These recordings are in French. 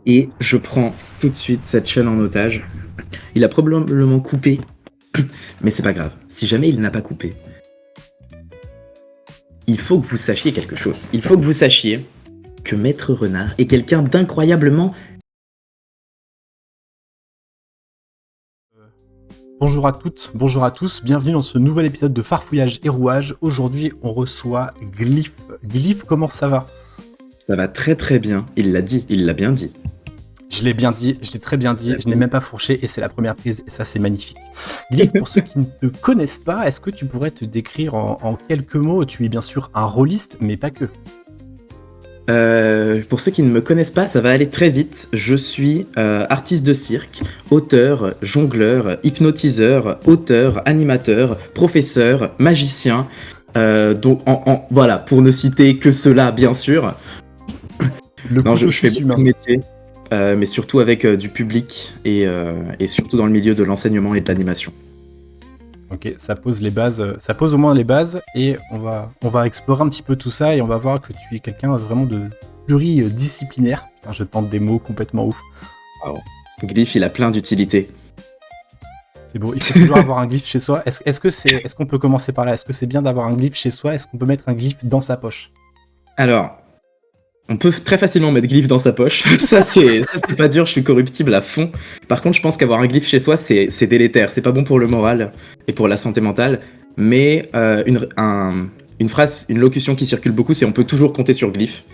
Et je prends tout de suite cette chaîne en otage. Il a probablement coupé, mais c'est pas grave. Si jamais il n'a pas coupé, il faut que vous sachiez quelque chose. Il faut que vous sachiez que Maître Renard est quelqu'un d'incroyablement... Bonjour à toutes, bonjour à tous, bienvenue dans ce nouvel épisode de Farfouillage et Rouage. Aujourd'hui, on reçoit Glyph. Glyph, comment ça va ? Ça va très très bien, il l'a dit, il l'a bien dit. Je l'ai bien dit, je l'ai très bien dit, je n'ai même pas fourché et c'est la première prise et ça c'est magnifique. Glyph, pour ceux qui ne te connaissent pas, est-ce que tu pourrais te décrire en quelques mots ? Tu es bien sûr un rôliste, mais pas que. Pour ceux qui ne me connaissent pas, ça va aller très vite. Je suis artiste de cirque, auteur, jongleur, hypnotiseur, auteur, animateur, professeur, magicien. Donc, voilà, pour ne citer que cela, bien sûr. Je fais beaucoup de métiers, mais surtout avec du public et surtout dans le milieu de l'enseignement et de l'animation. Ok, ça pose les bases, ça pose au moins les bases et on va explorer un petit peu tout ça et on va voir que tu es quelqu'un vraiment de pluridisciplinaire. Putain, je tente des mots complètement ouf. Wow. Glyph, il a plein d'utilités. C'est beau, il faut toujours avoir un glyphe chez soi. Est-ce qu'on peut commencer par là ? Est-ce que c'est bien d'avoir un glyphe chez soi ? Est-ce qu'on peut mettre un glyphe dans sa poche ? Alors, on peut très facilement mettre glyphe dans sa poche. ça c'est pas dur, je suis corruptible à fond. Par contre, je pense qu'avoir un glyphe chez soi, c'est délétère. C'est pas bon pour le moral et pour la santé mentale. Mais une phrase, une locution qui circule beaucoup, c'est on peut toujours compter sur glyphe.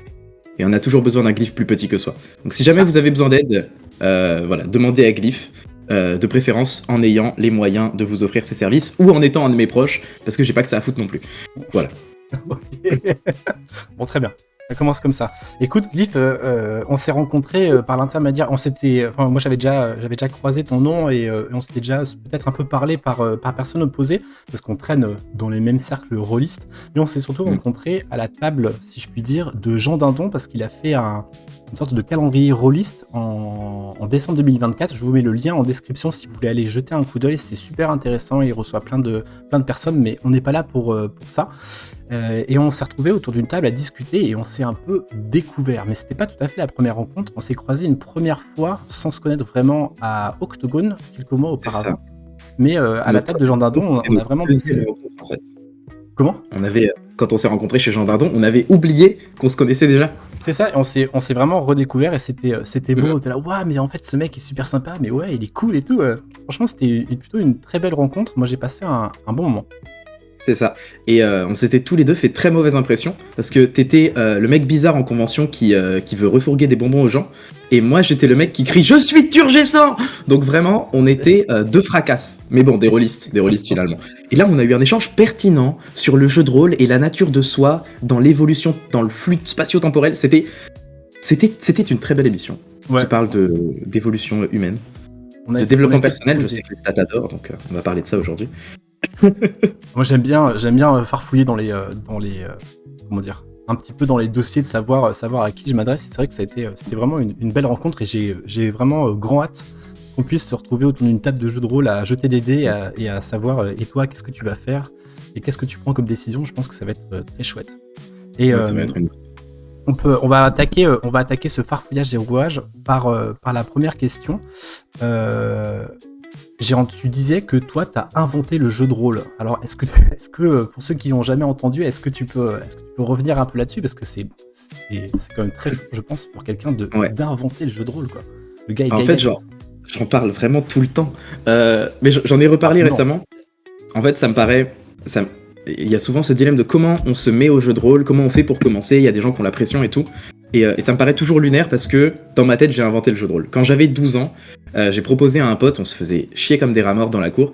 Et on a toujours besoin d'un glyphe plus petit que soi. Donc si jamais vous avez besoin d'aide, voilà, demandez à glyphe. De préférence en ayant les moyens de vous offrir ces services ou en étant un de mes proches, parce que j'ai pas que ça à foutre non plus. Voilà. Bon, très bien. Ça commence comme ça. Écoute, Glyph, on s'est rencontrés par l'intermédiaire. Moi, j'avais déjà croisé ton nom et on s'était déjà peut-être un peu parlé par personne opposée, parce qu'on traîne dans les mêmes cercles rôlistes. Mais on s'est surtout rencontrés à la table, si je puis dire, de Jean Dindon, parce qu'il a fait une sorte de calendrier rôliste en décembre 2024. Je vous mets le lien en description si vous voulez aller jeter un coup d'œil. C'est super intéressant. Il reçoit plein de personnes, mais on n'est pas là pour ça. Et on s'est retrouvés autour d'une table à discuter et on s'est un peu découvert. Mais c'était pas tout à fait la première rencontre. On s'est croisés une première fois sans se connaître vraiment à Octogone, quelques mois auparavant. Mais à la table de Jean Dindon, on a vraiment... En fait. Comment ? Quand on s'est rencontrés chez Jean Dindon, on avait oublié qu'on se connaissait déjà. C'est ça, on s'est vraiment redécouvert et c'était beau. T'es là, waouh, mais en fait ce mec est super sympa, mais ouais, il est cool et tout. Franchement, c'était plutôt une très belle rencontre. Moi, j'ai passé un bon moment. C'est ça. Et on s'était tous les deux fait très mauvaise impression parce que t'étais le mec bizarre en convention qui veut refourguer des bonbons aux gens. Et moi, j'étais le mec qui crie « Je suis Turgescent !» Donc vraiment, on était deux fracasses. Mais bon, des rôlistes finalement. Et là, on a eu un échange pertinent sur le jeu de rôle et la nature de soi dans l'évolution, dans le flux spatio-temporel. C'était une très belle émission. Ouais. Qui parle d'évolution humaine, de développement personnel. Je sais que les stats adorent, donc on va parler de ça aujourd'hui. Moi j'aime bien farfouiller dans les comment dire, un petit peu dans les dossiers de savoir à qui je m'adresse. Et c'est vrai que c'était vraiment une belle rencontre et j'ai vraiment grand hâte qu'on puisse se retrouver autour d'une table de jeu de rôle à jeter des dés et à savoir et toi qu'est-ce que tu vas faire et qu'est-ce que tu prends comme décision. Je pense que ça va être très chouette. Et ça va être une... on va attaquer ce farfouillage et rouage par la première question. Tu disais que toi, t'as inventé le jeu de rôle. Alors, est-ce que pour ceux qui n'ont jamais entendu, est-ce que tu peux revenir un peu là-dessus ? Parce que c'est quand même très fort, je pense, pour quelqu'un d'inventer le jeu de rôle, quoi. Le gars, en fait, j'en parle vraiment tout le temps. Mais j'en ai reparlé récemment. En fait, ça me paraît... Il y a souvent ce dilemme de comment on se met au jeu de rôle, comment on fait pour commencer. Il y a des gens qui ont la pression et tout. Et ça me paraît toujours lunaire parce que dans ma tête, j'ai inventé le jeu de rôle. Quand j'avais 12 ans, j'ai proposé à un pote, on se faisait chier comme des rats morts dans la cour,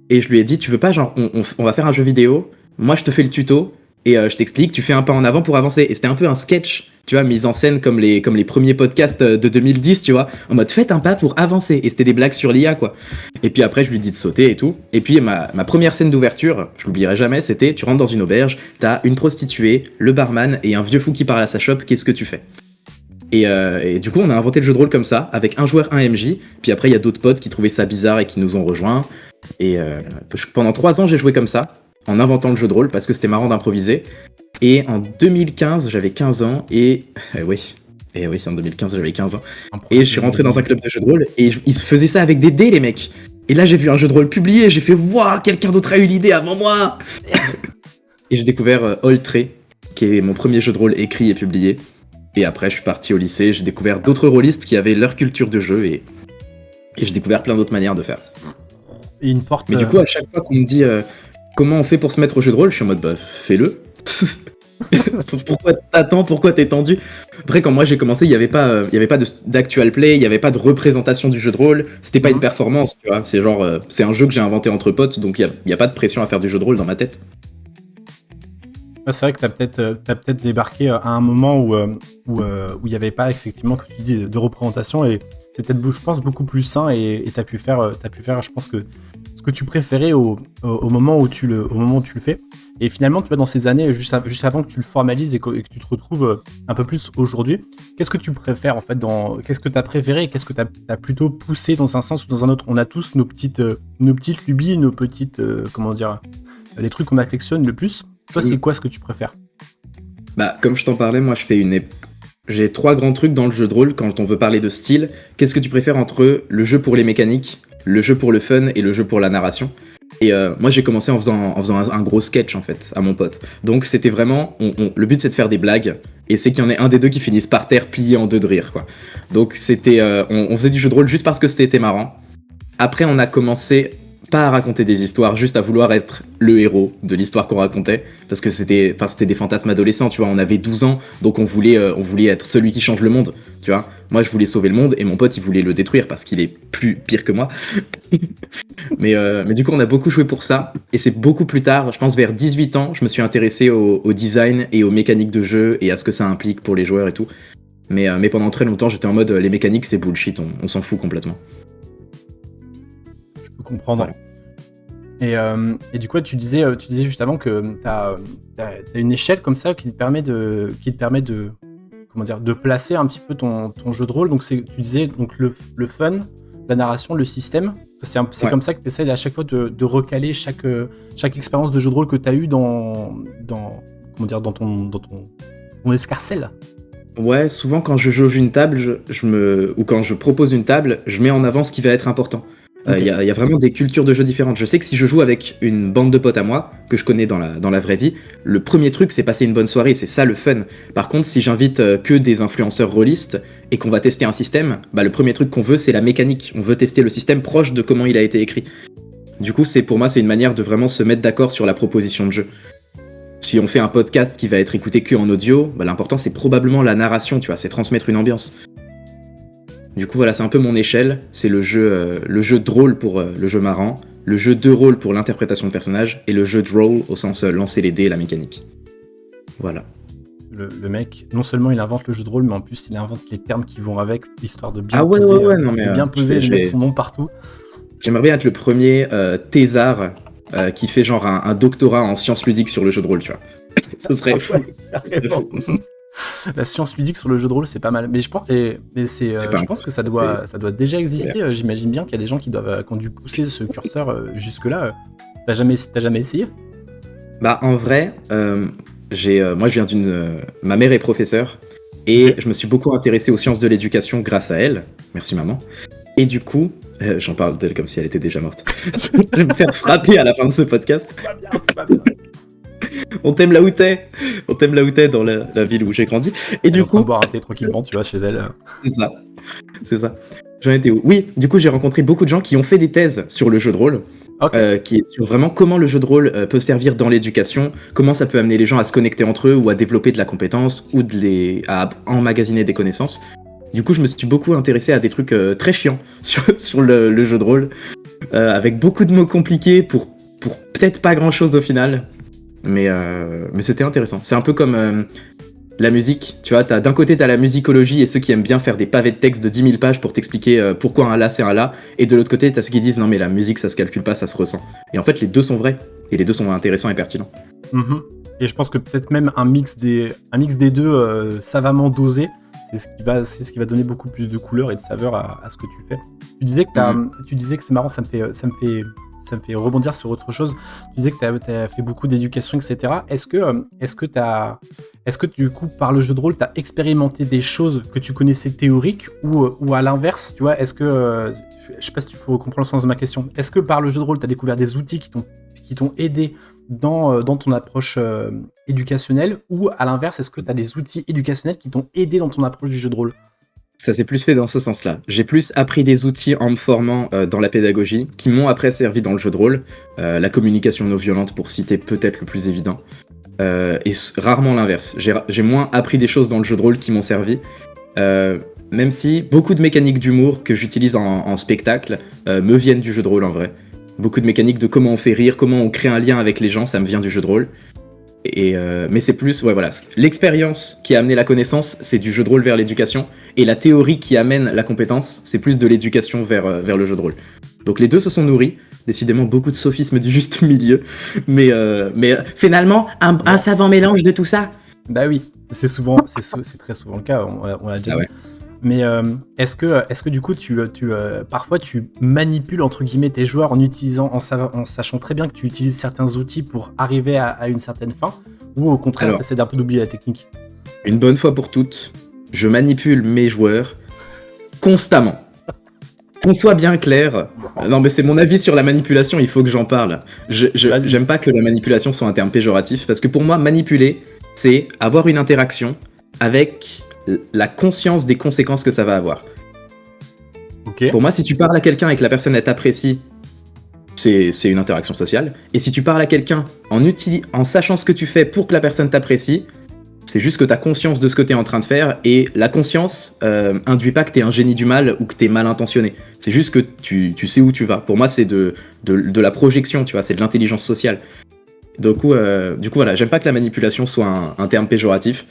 et je lui ai dit, tu veux pas, genre, on va faire un jeu vidéo, moi je te fais le tuto, et je t'explique, tu fais un pas en avant pour avancer. Et c'était un peu un sketch, tu vois, mise en scène comme les premiers podcasts de 2010, tu vois, en mode faites un pas pour avancer. Et c'était des blagues sur l'IA, quoi. Et puis après, je lui dis de sauter et tout. Et puis ma première scène d'ouverture, je l'oublierai jamais, c'était, tu rentres dans une auberge, t'as une prostituée, le barman et un vieux fou qui parle à sa shop, qu'est-ce que tu fais ? Et du coup, on a inventé le jeu de rôle comme ça, avec un joueur, un MJ. Puis après, il y a d'autres potes qui trouvaient ça bizarre et qui nous ont rejoints. Et pendant 3 ans, j'ai joué comme ça, en inventant le jeu de rôle, parce que c'était marrant d'improviser. Et en 2015, j'avais 15 ans, et oui, Et oui, en 2015, j'avais 15 ans. Et je suis rentré dans un club de jeux de rôle et ils faisaient ça avec des dés, les mecs. Et là, j'ai vu un jeu de rôle publié, j'ai fait waouh, quelqu'un d'autre a eu l'idée avant moi. Et j'ai découvert All Tray, qui est mon premier jeu de rôle écrit et publié. Et après, je suis parti au lycée, j'ai découvert d'autres rôlistes qui avaient leur culture de jeu et j'ai découvert plein d'autres manières de faire. Et une porte. Mais du coup, à chaque fois qu'on me dit comment on fait pour se mettre au jeu de rôle, je suis en mode bah fais-le. Pourquoi t'attends, pourquoi t'es tendu? Après, quand moi j'ai commencé, il n'y avait pas d'actual play, il n'y avait pas de représentation du jeu de rôle, c'était pas une performance, tu vois. C'est genre, c'est un jeu que j'ai inventé entre potes, donc il n'y a pas de pression à faire du jeu de rôle dans ma tête. C'est vrai que t'as peut-être débarqué à un moment où il n'y avait pas effectivement, comme tu dis, de représentation, et c'est peut-être, je pense, beaucoup plus sain, et t'as pu faire, je pense, que ce que tu préférais au moment où tu le fais. Et finalement, tu vois, dans ces années, juste avant que tu le formalises et que tu te retrouves un peu plus aujourd'hui, qu'est-ce que tu préfères en fait qu'est-ce que tu as préféré et qu'est-ce que tu as plutôt poussé dans un sens ou dans un autre? On a tous nos petites lubies, nos petites, comment dire, les trucs qu'on affectionne le plus. Toi, c'est quoi ce que tu préfères? Bah, comme je t'en parlais, moi, j'ai 3 grands trucs dans le jeu de rôle quand on veut parler de style. Qu'est-ce que tu préfères entre le jeu pour les mécaniques, le jeu pour le fun et le jeu pour la narration? Et moi j'ai commencé en faisant un gros sketch en fait à mon pote. Donc c'était vraiment, le but c'est de faire des blagues et c'est qu'il y en ait un des deux qui finisse par terre plié en deux de rire quoi. Donc c'était, on faisait du jeu de rôle juste parce que c'était marrant. Après on a commencé pas à raconter des histoires, juste à vouloir être le héros de l'histoire qu'on racontait, parce que c'était des fantasmes adolescents, tu vois, on avait 12 ans, donc on voulait être celui qui change le monde, tu vois. Moi je voulais sauver le monde et mon pote il voulait le détruire parce qu'il est plus pire que moi. mais du coup on a beaucoup joué pour ça, et c'est beaucoup plus tard, je pense vers 18 ans, je me suis intéressé au design et aux mécaniques de jeu et à ce que ça implique pour les joueurs et tout. Mais pendant très longtemps j'étais en mode les mécaniques c'est bullshit, on s'en fout complètement. Comprendre. Voilà. Et du coup, tu disais juste avant que t'as une échelle comme ça qui te permet de comment dire, de placer un petit peu ton jeu de rôle. Donc tu disais donc le fun, la narration, le système. C'est comme ça que tu essaies à chaque fois de recaler chaque expérience de jeu de rôle que tu as eu dans ton escarcelle. Ouais, souvent quand je jauge une table, ou quand je propose une table, je mets en avant ce qui va être important. Il y a vraiment des cultures de jeux différentes. Je sais que si je joue avec une bande de potes à moi, que je connais dans la vraie vie, le premier truc c'est passer une bonne soirée, c'est ça le fun. Par contre, si j'invite que des influenceurs rôlistes et qu'on va tester un système, bah le premier truc qu'on veut c'est la mécanique. On veut tester le système proche de comment il a été écrit. Du coup, pour moi c'est une manière de vraiment se mettre d'accord sur la proposition de jeu. Si on fait un podcast qui va être écouté que en audio, bah l'important c'est probablement la narration, tu vois, c'est transmettre une ambiance. Du coup voilà, c'est un peu mon échelle, c'est le jeu de rôle pour le jeu marrant, le jeu de rôle pour l'interprétation de personnages, et le jeu de rôle au sens lancer les dés et la mécanique. Voilà. Le mec, non seulement il invente le jeu de rôle, mais en plus il invente les termes qui vont avec, histoire de bien poser, de mettre son nom partout. J'aimerais bien être le premier thésard qui fait genre un doctorat en sciences ludiques sur le jeu de rôle, tu vois. Ce serait fou. La science ludique sur le jeu de rôle, c'est pas mal. Mais je pense que ça doit déjà exister. Ouais. J'imagine bien qu'il y a des gens qui ont dû pousser ce curseur jusque-là. T'as jamais essayé? Bah en vrai, moi je viens ma mère est professeure et je me suis beaucoup intéressé aux sciences de l'éducation grâce à elle. Merci maman. Et du coup, j'en parle d'elle comme si elle était déjà morte. Je vais me faire frapper à la fin de ce podcast. Pas bien. On t'aime là où t'es dans la ville où j'ai grandi. Et du coup, boire un thé tranquillement, tu vois, chez elle. C'est ça. J'en étais où? Oui, du coup, j'ai rencontré beaucoup de gens qui ont fait des thèses sur le jeu de rôle, qui est sur vraiment comment le jeu de rôle peut servir dans l'éducation, comment ça peut amener les gens à se connecter entre eux ou à développer de la compétence ou à emmagasiner des connaissances. Du coup, je me suis beaucoup intéressé à des trucs très chiants sur le jeu de rôle, avec beaucoup de mots compliqués pour peut-être pas grand-chose au final. Mais c'était intéressant. C'est un peu comme la musique, tu vois, d'un côté t'as la musicologie et ceux qui aiment bien faire des pavés de texte de 10 000 pages pour t'expliquer pourquoi un la c'est un la, et de l'autre côté t'as ceux qui disent non mais la musique ça se calcule pas, ça se ressent. Et en fait les deux sont vrais, et les deux sont intéressants et pertinents. Et je pense que peut-être même un mix des deux savamment dosé, c'est ce qui va donner beaucoup plus de couleur et de saveur à ce que tu fais. Tu disais que c'est marrant, ça me fait rebondir sur autre chose. Tu disais que tu as fait beaucoup d'éducation, etc. Est-ce que du coup, par le jeu de rôle, tu as expérimenté des choses que tu connaissais théoriques ou à l'inverse, tu vois, est-ce que, je sais pas si tu peux comprendre le sens de ma question, est-ce que par le jeu de rôle, tu as découvert des outils qui t'ont aidé dans ton approche éducationnelle, ou à l'inverse, est-ce que tu as des outils éducationnels qui t'ont aidé dans ton approche du jeu de rôle? Ça s'est plus fait dans ce sens-là. J'ai plus appris des outils en me formant dans la pédagogie qui m'ont après servi dans le jeu de rôle. La communication non violente pour citer peut-être le plus évident. Et rarement l'inverse. J'ai moins appris des choses dans le jeu de rôle qui m'ont servi. Même si beaucoup de mécaniques d'humour que j'utilise en spectacle me viennent du jeu de rôle en vrai. Beaucoup de mécaniques de comment on fait rire, comment on crée un lien avec les gens, ça me vient du jeu de rôle. Mais c'est plus, ouais voilà, l'expérience qui a amené la connaissance, c'est du jeu de rôle vers l'éducation, et la théorie qui amène la compétence, c'est plus de l'éducation vers le jeu de rôle. Donc les deux se sont nourris, décidément beaucoup de sophismes du juste milieu, mais finalement, un savant mélange de tout ça. Bah oui, c'est très souvent le cas, on l'a déjà dit. Ouais. Mais est-ce que du coup, parfois tu manipules entre guillemets tes joueurs en sachant très bien que tu utilises certains outils pour arriver à une certaine fin, ou au contraire, tu essaies d'un peu d'oublier la technique? Une bonne fois pour toutes, je manipule mes joueurs constamment. Qu'on soit bien clair, non mais c'est mon avis sur la manipulation, il faut que j'en parle. J'aime pas que la manipulation soit un terme péjoratif, parce que pour moi, manipuler, c'est avoir une interaction avec la conscience des conséquences que ça va avoir. Okay. Pour moi, si tu parles à quelqu'un et que la personne elle t'apprécie, c'est une interaction sociale. Et si tu parles à quelqu'un en sachant ce que tu fais pour que la personne t'apprécie, c'est juste que tu as conscience de ce que tu es en train de faire, et la conscience induit pas que tu es un génie du mal ou que tu es mal intentionné. C'est juste que tu sais où tu vas. Pour moi, c'est de la projection, tu vois, c'est de l'intelligence sociale. Du coup, voilà, j'aime pas que la manipulation soit un terme péjoratif.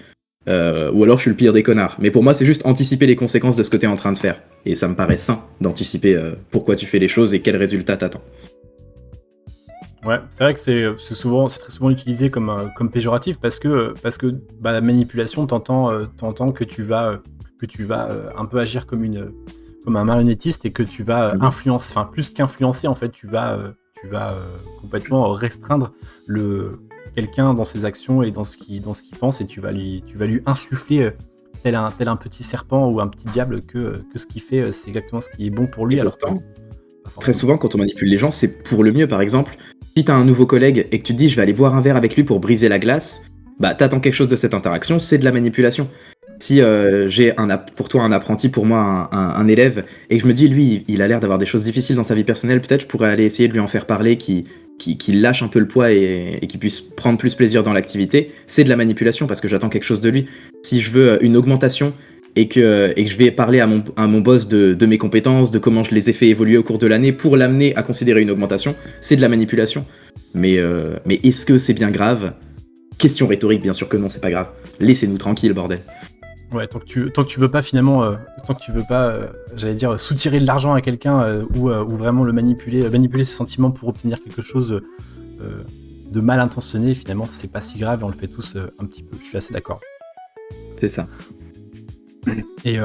Ou alors je suis le pire des connards. Mais pour moi, c'est juste anticiper les conséquences de ce que tu es en train de faire. Et ça me paraît sain d'anticiper pourquoi tu fais les choses et quel résultat t'attends. Ouais, c'est vrai que c'est très souvent utilisé comme péjoratif parce que la manipulation, t'entends que tu vas un peu agir comme un marionnettiste, et que tu vas influencer, enfin plus qu'influencer en fait, tu vas complètement restreindre quelqu'un dans ses actions et dans ce qu'il pense, et tu vas lui insuffler tel un petit serpent ou un petit diable que ce qu'il fait, c'est exactement ce qui est bon pour lui. Alors pourtant, très souvent quand on manipule les gens, c'est pour le mieux. Par exemple, si t'as un nouveau collègue et que tu te dis je vais aller boire un verre avec lui pour briser la glace, bah t'attends quelque chose de cette interaction, c'est de la manipulation. Si j'ai pour toi un apprenti, pour moi un élève, et que je me dis lui il a l'air d'avoir des choses difficiles dans sa vie personnelle, peut-être je pourrais aller essayer de lui en faire parler, qu'il lâche un peu le poids et qu'il puisse prendre plus plaisir dans l'activité, c'est de la manipulation parce que j'attends quelque chose de lui. Si je veux une augmentation et que je vais parler à mon boss de mes compétences, de comment je les ai fait évoluer au cours de l'année pour l'amener à considérer une augmentation, c'est de la manipulation. Mais est-ce que c'est bien grave ? Question rhétorique, bien sûr que non, c'est pas grave. Laissez-nous tranquille, bordel. Ouais, tant que tu veux pas finalement, j'allais dire, soutirer de l'argent à quelqu'un, ou vraiment le manipuler ses sentiments pour obtenir quelque chose de mal intentionné, finalement c'est pas si grave et on le fait tous un petit peu. Je suis assez d'accord. C'est ça. Et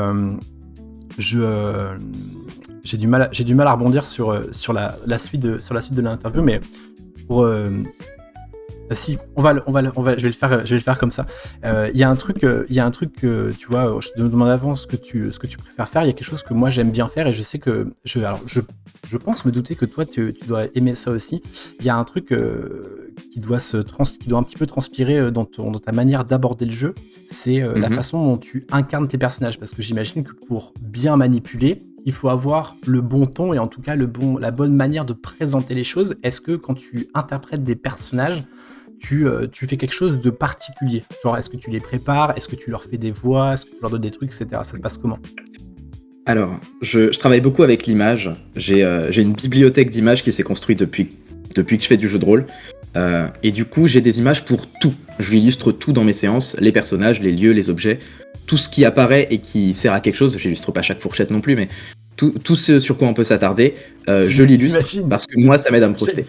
j'ai du mal à rebondir sur la suite de l'interview, mais pour si, je vais le faire comme ça. Il y a un truc que, tu vois, je te demande avant ce que tu préfères faire. Il y a quelque chose que moi j'aime bien faire, et je sais que je pense me douter que toi tu dois aimer ça aussi. Il y a un truc qui doit un petit peu transpirer dans ta manière d'aborder le jeu. C'est la façon dont tu incarnes tes personnages, parce que j'imagine que pour bien manipuler, il faut avoir le bon ton, et en tout cas la bonne manière de présenter les choses. Est-ce que quand tu interprètes des personnages, tu fais quelque chose de particulier? Genre, est-ce que tu les prépares? Est-ce que tu leur fais des voix? Est-ce que tu leur donnes des trucs, etc.? Ça se passe comment? Alors, je travaille beaucoup avec l'image. J'ai une bibliothèque d'images qui s'est construite depuis que je fais du jeu de rôle. Et du coup, j'ai des images pour tout. Je illustre tout dans mes séances, les personnages, les lieux, les objets, tout ce qui apparaît et qui sert à quelque chose. J'illustre pas chaque fourchette non plus, mais tout ce sur quoi on peut s'attarder, je l'illustre parce que moi, ça m'aide à me projeter.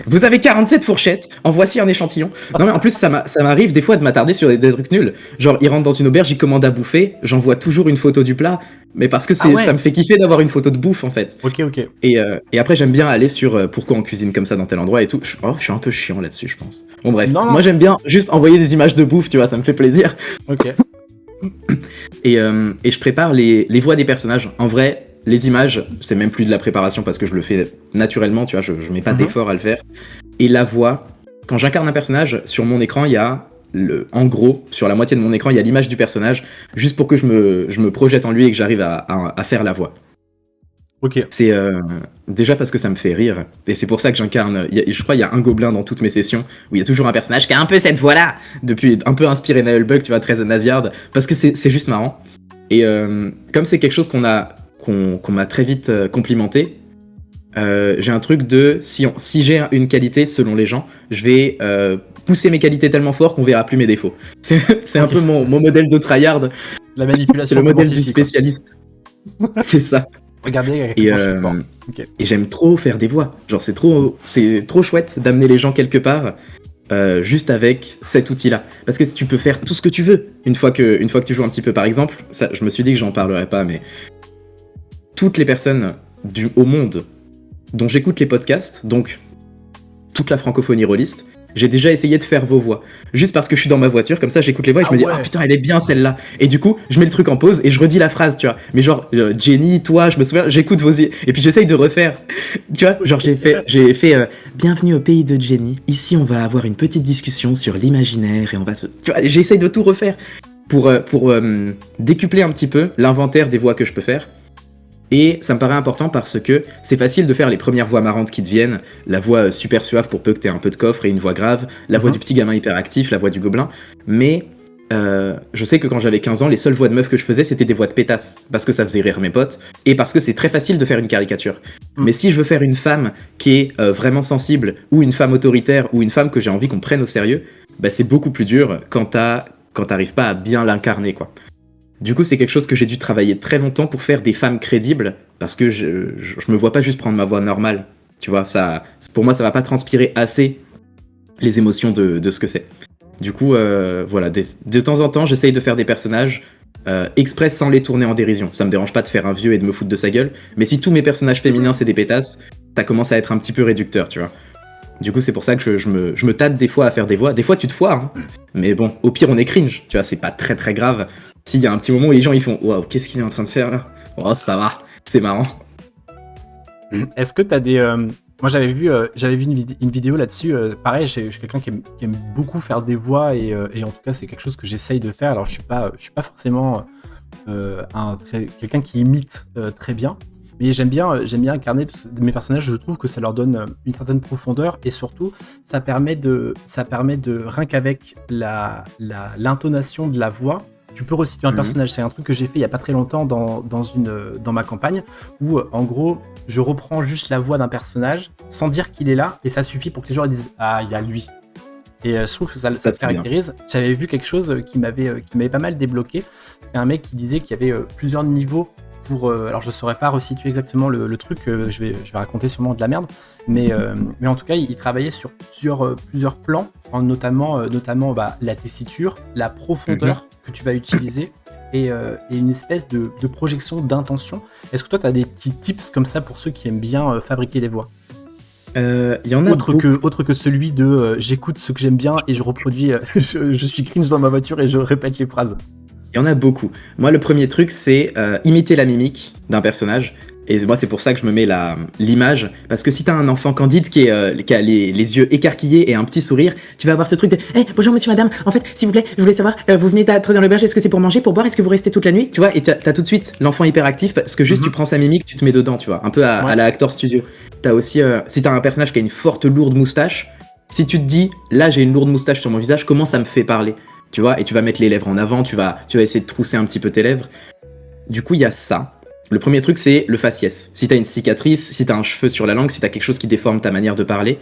Vous avez 47 fourchettes, en voici un échantillon. Non mais en plus ça m'arrive des fois de m'attarder sur des trucs nuls. Genre ils rentrent dans une auberge, ils commandent à bouffer, j'envoie toujours une photo du plat, mais parce que ça me fait kiffer d'avoir une photo de bouffe en fait. Ok. Et après j'aime bien aller sur pourquoi on cuisine comme ça dans tel endroit et tout. Je suis un peu chiant là-dessus je pense. Bon bref, moi j'aime bien juste envoyer des images de bouffe, tu vois, ça me fait plaisir. Ok. Et je prépare les voix des personnages. En vrai, les images, c'est même plus de la préparation parce que je le fais naturellement, tu vois, je mets pas d'effort à le faire. Et la voix, quand j'incarne un personnage, sur mon écran, il y a, en gros, sur la moitié de mon écran, il y a l'image du personnage, juste pour que je me projette en lui et que j'arrive à faire la voix. Ok. C'est déjà parce que ça me fait rire, et c'est pour ça que j'incarne, je crois qu'il y a un gobelin dans toutes mes sessions, où il y a toujours un personnage qui a un peu cette voix-là, depuis un peu inspiré Nailbug, tu vois, très Naziard, parce que c'est juste marrant. Et comme c'est quelque chose qu'on m'a très vite complimenté, j'ai un truc de si j'ai une qualité selon les gens, je vais pousser mes qualités tellement fort qu'on verra plus mes défauts. C'est un peu mon modèle de tryhard. La manipulation. C'est le modèle du spécialiste. C'est ça. Regardez. Et j'aime trop faire des voix. Genre c'est trop chouette d'amener les gens quelque part. Juste avec cet outil-là. Parce que tu peux faire tout ce que tu veux une fois que tu joues un petit peu. Par exemple, ça, je me suis dit que j'en parlerais pas, mais toutes les personnes au monde dont j'écoute les podcasts, donc toute la francophonie rôliste, j'ai déjà essayé de faire vos voix. Juste parce que je suis dans ma voiture, comme ça j'écoute les voix et je me dis ah putain elle est bien celle-là. Et du coup je mets le truc en pause et je redis la phrase, tu vois. Mais genre Jenny, toi, je me souviens, j'écoute vos et puis j'essaye de refaire. Tu vois, genre j'ai fait bienvenue au pays de Jenny. Ici on va avoir une petite discussion sur l'imaginaire et on va se. Tu vois, j'essaye de tout refaire pour décupler un petit peu l'inventaire des voix que je peux faire. Et ça me paraît important parce que c'est facile de faire les premières voix marrantes qui te viennent, la voix super suave pour peu que t'aies un peu de coffre et une voix grave, la voix du petit gamin hyperactif, la voix du gobelin, mais je sais que quand j'avais 15 ans, les seules voix de meufs que je faisais, c'était des voix de pétasses, parce que ça faisait rire mes potes, et parce que c'est très facile de faire une caricature. Mais si je veux faire une femme qui est vraiment sensible, ou une femme autoritaire, ou une femme que j'ai envie qu'on prenne au sérieux, bah c'est beaucoup plus dur quand t'arrives pas à bien l'incarner, quoi. Du coup, c'est quelque chose que j'ai dû travailler très longtemps pour faire des femmes crédibles, parce que je me vois pas juste prendre ma voix normale. Tu vois, pour moi, ça va pas transpirer assez les émotions de ce que c'est. Du coup, voilà, de temps en temps, j'essaye de faire des personnages exprès sans les tourner en dérision. Ça me dérange pas de faire un vieux et de me foutre de sa gueule, mais si tous mes personnages féminins, c'est des pétasses, ça commence à être un petit peu réducteur, tu vois. Du coup, c'est pour ça que je me tâte des fois à faire des voix. Des fois, tu te foires, hein. Mais bon, au pire, on est cringe, tu vois, c'est pas très très grave. S'il y a un petit moment où les gens ils font waouh, qu'est-ce qu'il est en train de faire là? Oh, ça va, c'est marrant. Est-ce que t'as des. Moi, j'avais vu une vidéo là-dessus. Pareil, je suis quelqu'un qui aime beaucoup faire des voix et en tout cas, c'est quelque chose que j'essaye de faire. Alors, je suis pas forcément quelqu'un qui imite très bien. Mais j'aime bien incarner mes personnages, je trouve que ça leur donne une certaine profondeur et surtout ça permet de rien qu'avec l'intonation de la voix, tu peux resituer un personnage. C'est un truc que j'ai fait il y a pas très longtemps dans ma campagne où en gros je reprends juste la voix d'un personnage sans dire qu'il est là et ça suffit pour que les gens disent ah il y a lui. Et je trouve que ça se caractérise. Bien. J'avais vu quelque chose qui m'avait pas mal débloqué. C'était un mec qui disait qu'il y avait plusieurs niveaux. Alors je saurais pas resituer exactement le truc, je vais raconter sûrement de la merde, mais en tout cas il travaillait sur plusieurs plans, notamment la tessiture, la profondeur que tu vas utiliser et une espèce de projection d'intention. Est-ce que toi tu as des petits tips comme ça pour ceux qui aiment bien fabriquer des voix? Il y en a autre que celui de j'écoute ce que j'aime bien et je reproduis, je suis cringe dans ma voiture et je répète les phrases. Il y en a beaucoup. Moi, le premier truc, c'est imiter la mimique d'un personnage. Et moi, c'est pour ça que je me mets l'image. Parce que si t'as un enfant candide qui a les yeux écarquillés et un petit sourire, tu vas avoir ce truc de hey, bonjour monsieur, madame. En fait, s'il vous plaît, je voulais savoir, vous venez d'entrer dans l'auberge, est-ce que c'est pour manger, pour boire, est-ce que vous restez toute la nuit? Tu vois, et t'as tout de suite l'enfant hyperactif parce que juste tu prends sa mimique, tu te mets dedans, tu vois. Un peu à la Actor Studio. T'as aussi, si t'as un personnage qui a une forte, lourde moustache, si tu te dis, là, j'ai une lourde moustache sur mon visage, comment ça me fait parler? Tu vois, et tu vas mettre les lèvres en avant, tu vas essayer de trousser un petit peu tes lèvres. Du coup, il y a ça. Le premier truc, c'est le faciès. Si t'as une cicatrice, si t'as un cheveu sur la langue, si t'as quelque chose qui déforme ta manière de parler,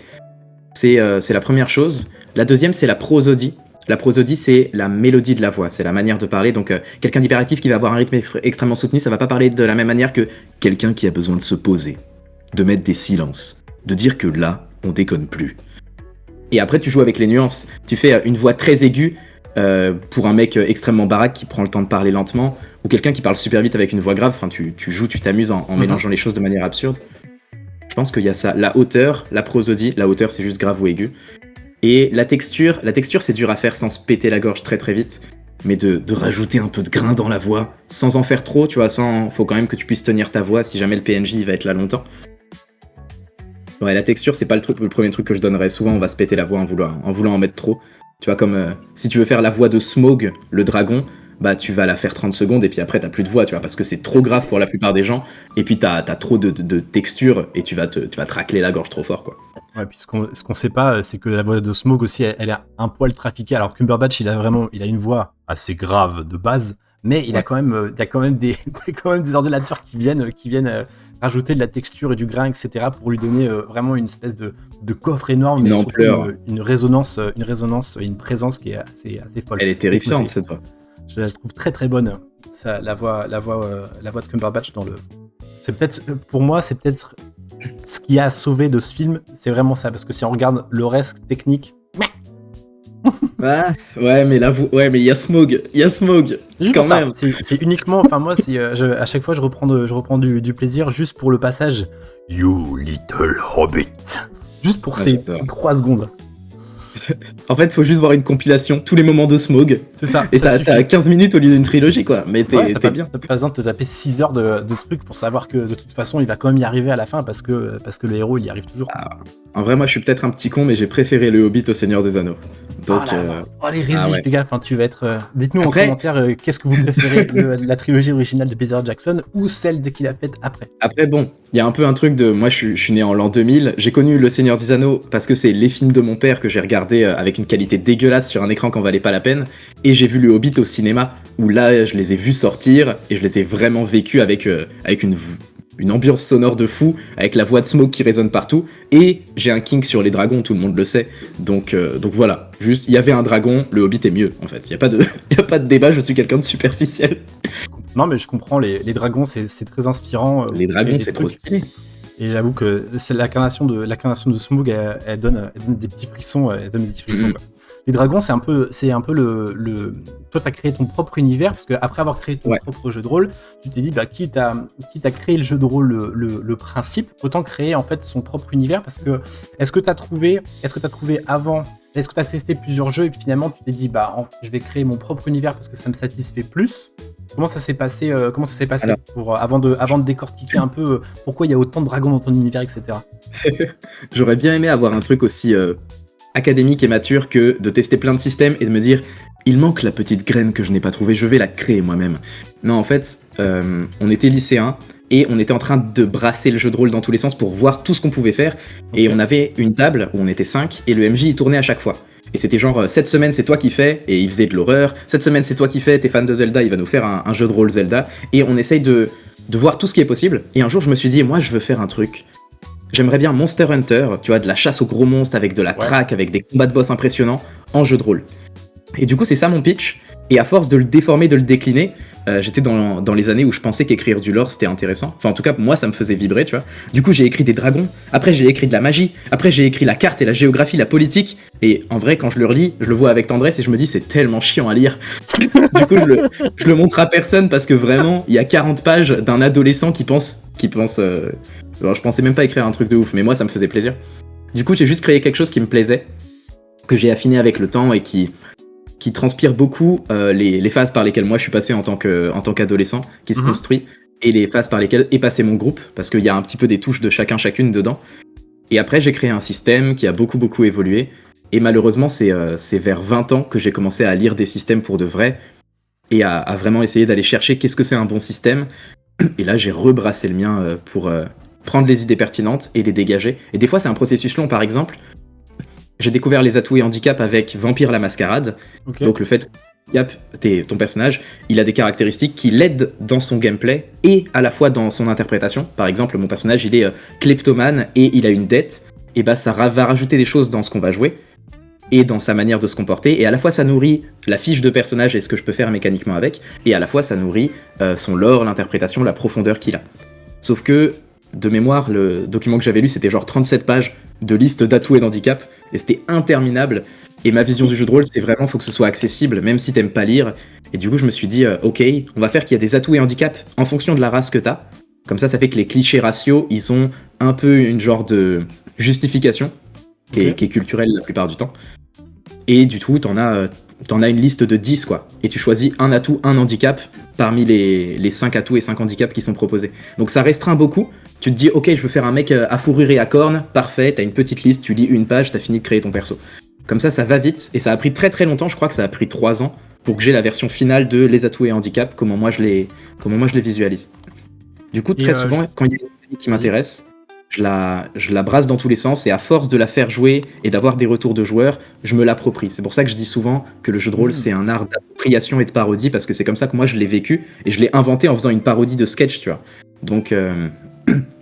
c'est la première chose. La deuxième, c'est la prosodie. La prosodie, c'est la mélodie de la voix, c'est la manière de parler. Donc, quelqu'un d'hyperactif qui va avoir un rythme extrêmement soutenu, ça va pas parler de la même manière que quelqu'un qui a besoin de se poser, de mettre des silences, de dire que là, on déconne plus. Et après, tu joues avec les nuances. Tu fais une voix très aiguë pour un mec extrêmement baraque qui prend le temps de parler lentement, ou quelqu'un qui parle super vite avec une voix grave. Enfin, tu joues, tu t'amuses en mélangeant les choses de manière absurde. Je pense qu'il y a ça. La hauteur, la prosodie. La hauteur, c'est juste grave ou aigu. Et la texture, c'est dur à faire sans se péter la gorge très très vite. Mais de rajouter un peu de grain dans la voix, sans en faire trop, tu vois, faut quand même que tu puisses tenir ta voix si jamais le PNJ il va être là longtemps. Ouais, la texture, c'est pas le premier truc que je donnerais. Souvent, on va se péter la voix en voulant en mettre trop. Tu vois, comme si tu veux faire la voix de Smaug, le dragon, bah tu vas la faire 30 secondes et puis après t'as plus de voix, tu vois, parce que c'est trop grave pour la plupart des gens. Et puis t'as trop de texture et tu vas te racler la gorge trop fort, quoi. Ouais, puis ce qu'on sait pas, c'est que la voix de Smaug aussi, elle est un poil trafiquée. Alors Cumberbatch, il a une voix assez grave de base, mais il a quand même, il y a quand même des ordinateurs qui viennent rajouter de la texture et du grain, etc., pour lui donner vraiment une espèce de coffre énorme, Une mais surtout ampleur. une résonance et une présence qui est assez folle. Elle est terrifiante, cette voix. Je la trouve très très bonne. Ça, la voix de Cumberbatch dans le. C'est peut-être, pour moi, c'est peut-être ce qui a sauvé de ce film, c'est vraiment ça, parce que si on regarde le reste technique, Ah, ouais, mais il y a Smaug, c'est juste quand pour ça. même. C'est uniquement, enfin moi, à chaque fois, je reprends du plaisir juste pour le passage You little hobbit, juste pour ces j'adore. 3 secondes. En fait, faut juste voir une compilation, tous les moments de Smaug, C'est ça. et ça t'as suffit. 15 minutes au lieu d'une trilogie, quoi. Mais Ouais, t'es bien. T'as pas besoin de te taper 6 heures de trucs pour savoir que de toute façon, il va quand même y arriver à la fin parce que le héros, il y arrive toujours. En vrai, moi, je suis peut-être un petit con, mais j'ai préféré le Hobbit au Seigneur des Anneaux. Donc, L'hérésie, ouais. les gars, enfin, tu vas être. Dites-nous Après- en commentaire qu'est-ce que vous préférez, la trilogie originale de Peter Jackson ou celle qu'il a faite après. Après, bon, il y a un peu un truc de... Moi, je suis né en l'an 2000. J'ai connu Le Seigneur des Anneaux parce que c'est les films de mon père que j'ai regardés avec une qualité dégueulasse sur un écran qui en valait pas la peine. Et j'ai vu Le Hobbit au cinéma, où là, je les ai vus sortir et je les ai vraiment vécus avec une ambiance sonore de fou, avec la voix de Smaug qui résonne partout. Et j'ai un kink sur les dragons, tout le monde le sait. Donc voilà, juste, il y avait un dragon, Le Hobbit est mieux, en fait. Il y a pas de débat, je suis quelqu'un de superficiel. Non, mais je comprends, les dragons, c'est très inspirant. Les dragons, c'est trop stylé. Et j'avoue que c'est l'incarnation de Smaug, elle donne des petits frissons, quoi. Les dragons, c'est un peu le. Toi, t'as créé ton propre univers, parce que après avoir créé ton propre jeu de rôle, tu t'es dit, bah, quitte à créer le jeu de rôle, le principe, autant créer en fait son propre univers, parce que est-ce que t'as trouvé avant, est-ce que t'as testé plusieurs jeux et puis finalement tu t'es dit, bah, je vais créer mon propre univers parce que ça me satisfait plus. Comment ça s'est passé Alors, pour avant de décortiquer un peu pourquoi il y a autant de dragons dans ton univers, etc. J'aurais bien aimé avoir un truc aussi académique et mature que de tester plein de systèmes et de me dire il manque la petite graine que je n'ai pas trouvée, je vais la créer moi-même. Non, en fait, on était lycéens et on était en train de brasser le jeu de rôle dans tous les sens pour voir tout ce qu'on pouvait faire. Et on avait une table où on était 5 et le MJ il tournait à chaque fois. Et c'était genre, cette semaine c'est toi qui fais, et il faisait de l'horreur. Cette semaine c'est toi qui fais, t'es fan de Zelda, il va nous faire un jeu de rôle Zelda. Et on essaye de voir tout ce qui est possible. Et un jour je me suis dit, moi je veux faire un truc. J'aimerais bien Monster Hunter, tu vois, de la chasse aux gros monstres avec de la traque, avec des combats de boss impressionnants, en jeu de rôle. Et du coup c'est ça mon pitch. Et à force de le déformer, de le décliner, j'étais dans les années où je pensais qu'écrire du lore c'était intéressant. Enfin en tout cas moi ça me faisait vibrer, tu vois. Du coup j'ai écrit des dragons, après j'ai écrit de la magie, après j'ai écrit la carte et la géographie, la politique. Et en vrai quand je le relis, je le vois avec tendresse et je me dis c'est tellement chiant à lire. Du coup je le montre à personne parce que vraiment il y a 40 pages d'un adolescent qui pense alors, je pensais même pas écrire un truc de ouf, mais moi ça me faisait plaisir. Du coup j'ai juste créé quelque chose qui me plaisait, que j'ai affiné avec le temps et qui transpire beaucoup les phases par lesquelles moi je suis passé en tant qu'adolescent, qui se construit, et les phases par lesquelles est passé mon groupe, parce qu'il y a un petit peu des touches de chacune dedans. Et après j'ai créé un système qui a beaucoup évolué, et malheureusement c'est vers 20 ans que j'ai commencé à lire des systèmes pour de vrai, et à vraiment essayer d'aller chercher qu'est-ce que c'est un bon système. Et là j'ai rebrassé le mien pour prendre les idées pertinentes et les dégager. Et des fois c'est un processus long, par exemple. J'ai découvert les atouts et handicaps avec Vampire la Mascarade. Okay. Donc le fait que ton personnage, il a des caractéristiques qui l'aident dans son gameplay et à la fois dans son interprétation. Par exemple, mon personnage, il est kleptomane et il a une dette. Et bah ça va rajouter des choses dans ce qu'on va jouer et dans sa manière de se comporter. Et à la fois ça nourrit la fiche de personnage et ce que je peux faire mécaniquement avec. Et à la fois ça nourrit son lore, l'interprétation, la profondeur qu'il a. Sauf que, de mémoire, le document que j'avais lu, c'était genre 37 pages. de liste d'atouts et d'handicaps, et c'était interminable. Et ma vision du jeu de rôle, c'est vraiment, faut que ce soit accessible, même si t'aimes pas lire. Et du coup, je me suis dit, ok, on va faire qu'il y a des atouts et handicaps en fonction de la race que t'as. Comme ça fait que les clichés raciaux, ils ont un peu une genre de justification, qui est culturelle la plupart du temps. Et du coup, t'en as une liste de 10, quoi. Et tu choisis un atout, un handicap, parmi les 5 atouts et 5 handicaps qui sont proposés. Donc ça restreint beaucoup. Tu te dis, ok, je veux faire un mec à fourrure et à cornes, parfait, t'as une petite liste, tu lis une page, t'as fini de créer ton perso. Comme ça va vite, et ça a pris très très longtemps, je crois que ça a pris 3 ans, pour que j'ai la version finale de les atouts et handicaps, comment moi je les visualise. Du coup, très souvent, quand il y a une mécanique qui m'intéresse, je la brasse dans tous les sens, et à force de la faire jouer et d'avoir des retours de joueurs, je me l'approprie. C'est pour ça que je dis souvent que le jeu de rôle, c'est un art d'appropriation et de parodie, parce que c'est comme ça que moi je l'ai vécu, et je l'ai inventé en faisant une parodie de sketch, tu vois. Donc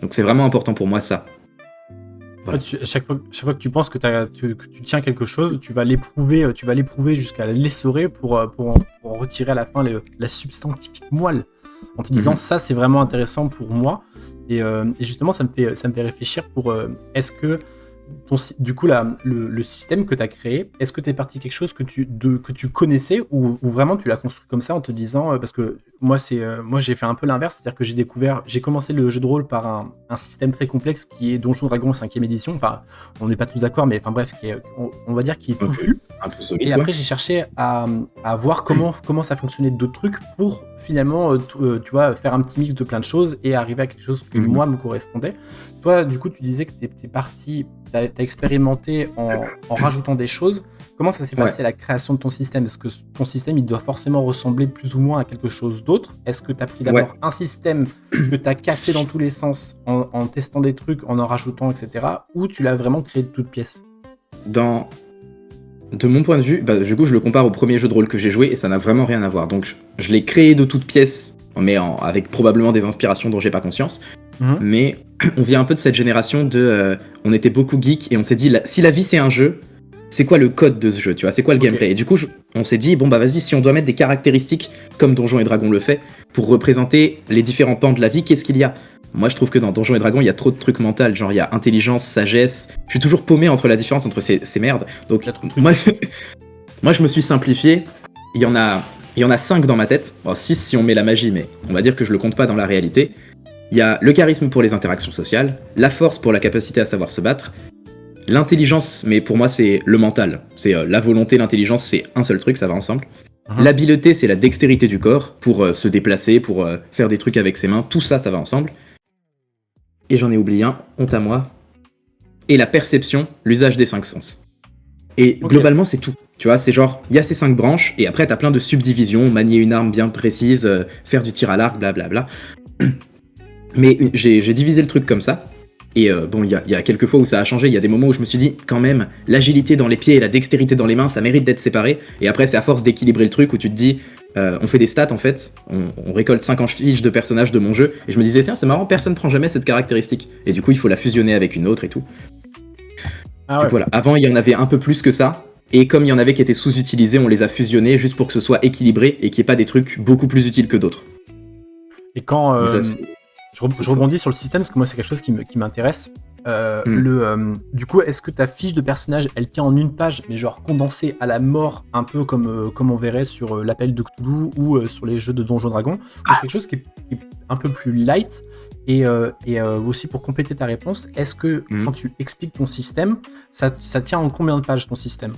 c'est vraiment important pour moi, ça. Voilà. En fait, chaque fois que tu penses que tu tiens quelque chose, tu vas l'éprouver jusqu'à l'essorer pour en retirer à la fin la substantifique moelle, en te disant ça c'est vraiment intéressant pour moi. Et justement ça me fait réfléchir pour est-ce que du coup le système que tu as créé, est-ce que tu es parti quelque chose que tu connaissais ou vraiment tu l'as construit comme ça en te disant parce que moi j'ai fait un peu l'inverse, c'est-à-dire que j'ai commencé le jeu de rôle par un système très complexe qui est Donjons Dragons 5e édition, enfin on n'est pas tous d'accord mais enfin bref on va dire qui est touffu. Et après j'ai cherché à voir comment ça fonctionnait d'autres trucs pour finalement tu vois faire un petit mix de plein de choses et arriver à quelque chose qui moi me correspondait. Toi du coup tu disais que t'es parti, t'as expérimenté en rajoutant des choses. Comment ça s'est passé à la création de ton système? Est-ce que ton système il doit forcément ressembler plus ou moins à quelque chose d'autre? Est-ce que tu as pris d'abord un système que tu as cassé dans tous les sens en testant des trucs, en rajoutant, etc. ou tu l'as vraiment créé de toutes pièces? De mon point de vue, du coup je le compare au premier jeu de rôle que j'ai joué et ça n'a vraiment rien à voir. Donc je l'ai créé de toutes pièces, mais avec probablement des inspirations dont j'ai pas conscience. Mais on vient un peu de cette génération on était beaucoup geeks et on s'est dit si la vie c'est un jeu, c'est quoi le code de ce jeu, tu vois, c'est quoi le gameplay. Et du coup on s'est dit vas-y, si on doit mettre des caractéristiques comme Donjons et Dragons le fait pour représenter les différents pans de la vie, qu'est-ce qu'il y a? Moi je trouve que dans Donjons et Dragons il y a trop de trucs mentaux, genre il y a intelligence, sagesse, je suis toujours paumé entre la différence entre ces merdes. Donc moi je me suis simplifié, il y en a 5 dans ma tête, 6 si on met la magie, mais on va dire que je le compte pas dans la réalité. Il y a le charisme pour les interactions sociales, la force pour la capacité à savoir se battre, l'intelligence, mais pour moi c'est le mental, c'est la volonté, l'intelligence, c'est un seul truc, ça va ensemble. L'habileté, c'est la dextérité du corps pour se déplacer, pour faire des trucs avec ses mains, tout ça, ça va ensemble. Et j'en ai oublié un, honte à moi. Et la perception, l'usage des 5 sens. Et globalement, c'est tout. Tu vois, c'est genre, il y a ces 5 branches, et après t'as plein de subdivisions, manier une arme bien précise, faire du tir à l'arc, blablabla. Mais j'ai divisé le truc comme ça. Et il y a quelques fois où ça a changé, il y a des moments où je me suis dit, quand même, l'agilité dans les pieds et la dextérité dans les mains, ça mérite d'être séparé. Et après, c'est à force d'équilibrer le truc où tu te dis, on fait des stats en fait, on récolte 50 fiches de personnages de mon jeu, et je me disais, tiens, c'est marrant, personne prend jamais cette caractéristique. Et du coup, il faut la fusionner avec une autre et tout. Donc voilà, avant, il y en avait un peu plus que ça, et comme il y en avait qui étaient sous-utilisés, on les a fusionnés juste pour que ce soit équilibré et qu'il n'y ait pas des trucs beaucoup plus utiles que d'autres. Et quand... Je rebondis sur le système parce que moi c'est quelque chose qui m'intéresse. Du coup, est-ce que ta fiche de personnage elle tient en une page, mais genre condensée à la mort, un peu comme on verrait sur l'appel de Cthulhu ou sur les jeux de Donjons Dragons, ou c'est quelque chose qui est un peu plus light? Et aussi pour compléter ta réponse, est-ce que quand tu expliques ton système, ça tient en combien de pages ton système?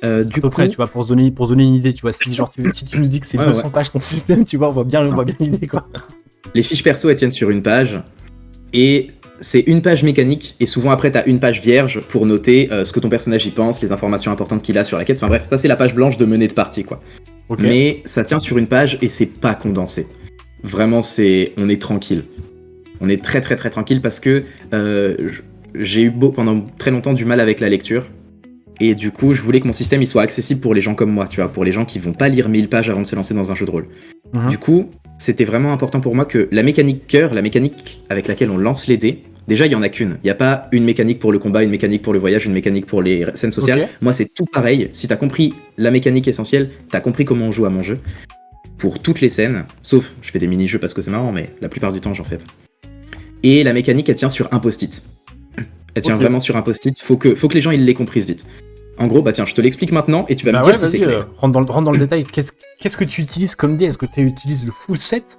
À peu près, tu vois, pour se donner une idée, tu vois, si tu nous dis que c'est 200 pages ton système, tu vois, on voit bien l'idée quoi. Les fiches perso, elles tiennent sur une page, et c'est une page mécanique, et souvent après t'as une page vierge pour noter ce que ton personnage y pense, les informations importantes qu'il a sur la quête, enfin bref, ça c'est la page blanche de menée de partie quoi. Mais ça tient sur une page et c'est pas condensé. Vraiment, on est tranquille. On est très très très tranquille parce que j'ai eu pendant très longtemps du mal avec la lecture, et du coup je voulais que mon système il soit accessible pour les gens comme moi, tu vois, pour les gens qui vont pas lire 1000 pages avant de se lancer dans un jeu de rôle. Du coup, c'était vraiment important pour moi que la mécanique cœur, la mécanique avec laquelle on lance les dés, déjà il y en a qu'une. Il n'y a pas une mécanique pour le combat, une mécanique pour le voyage, une mécanique pour les scènes sociales. Moi c'est tout pareil. Si t'as compris la mécanique essentielle, t'as compris comment on joue à mon jeu. Pour toutes les scènes, sauf je fais des mini-jeux parce que c'est marrant, mais la plupart du temps j'en fais pas. Et la mécanique elle tient sur un post-it. Elle tient Ok. vraiment sur un post-it. Faut que les gens ils l'aient comprise vite. En gros, bah tiens, je te l'explique maintenant et tu vas Bah me ouais, dire si c'est vas-y, clair. rentre dans le détail. Qu'est-ce que tu utilises comme dé? Est-ce que tu utilises le full set?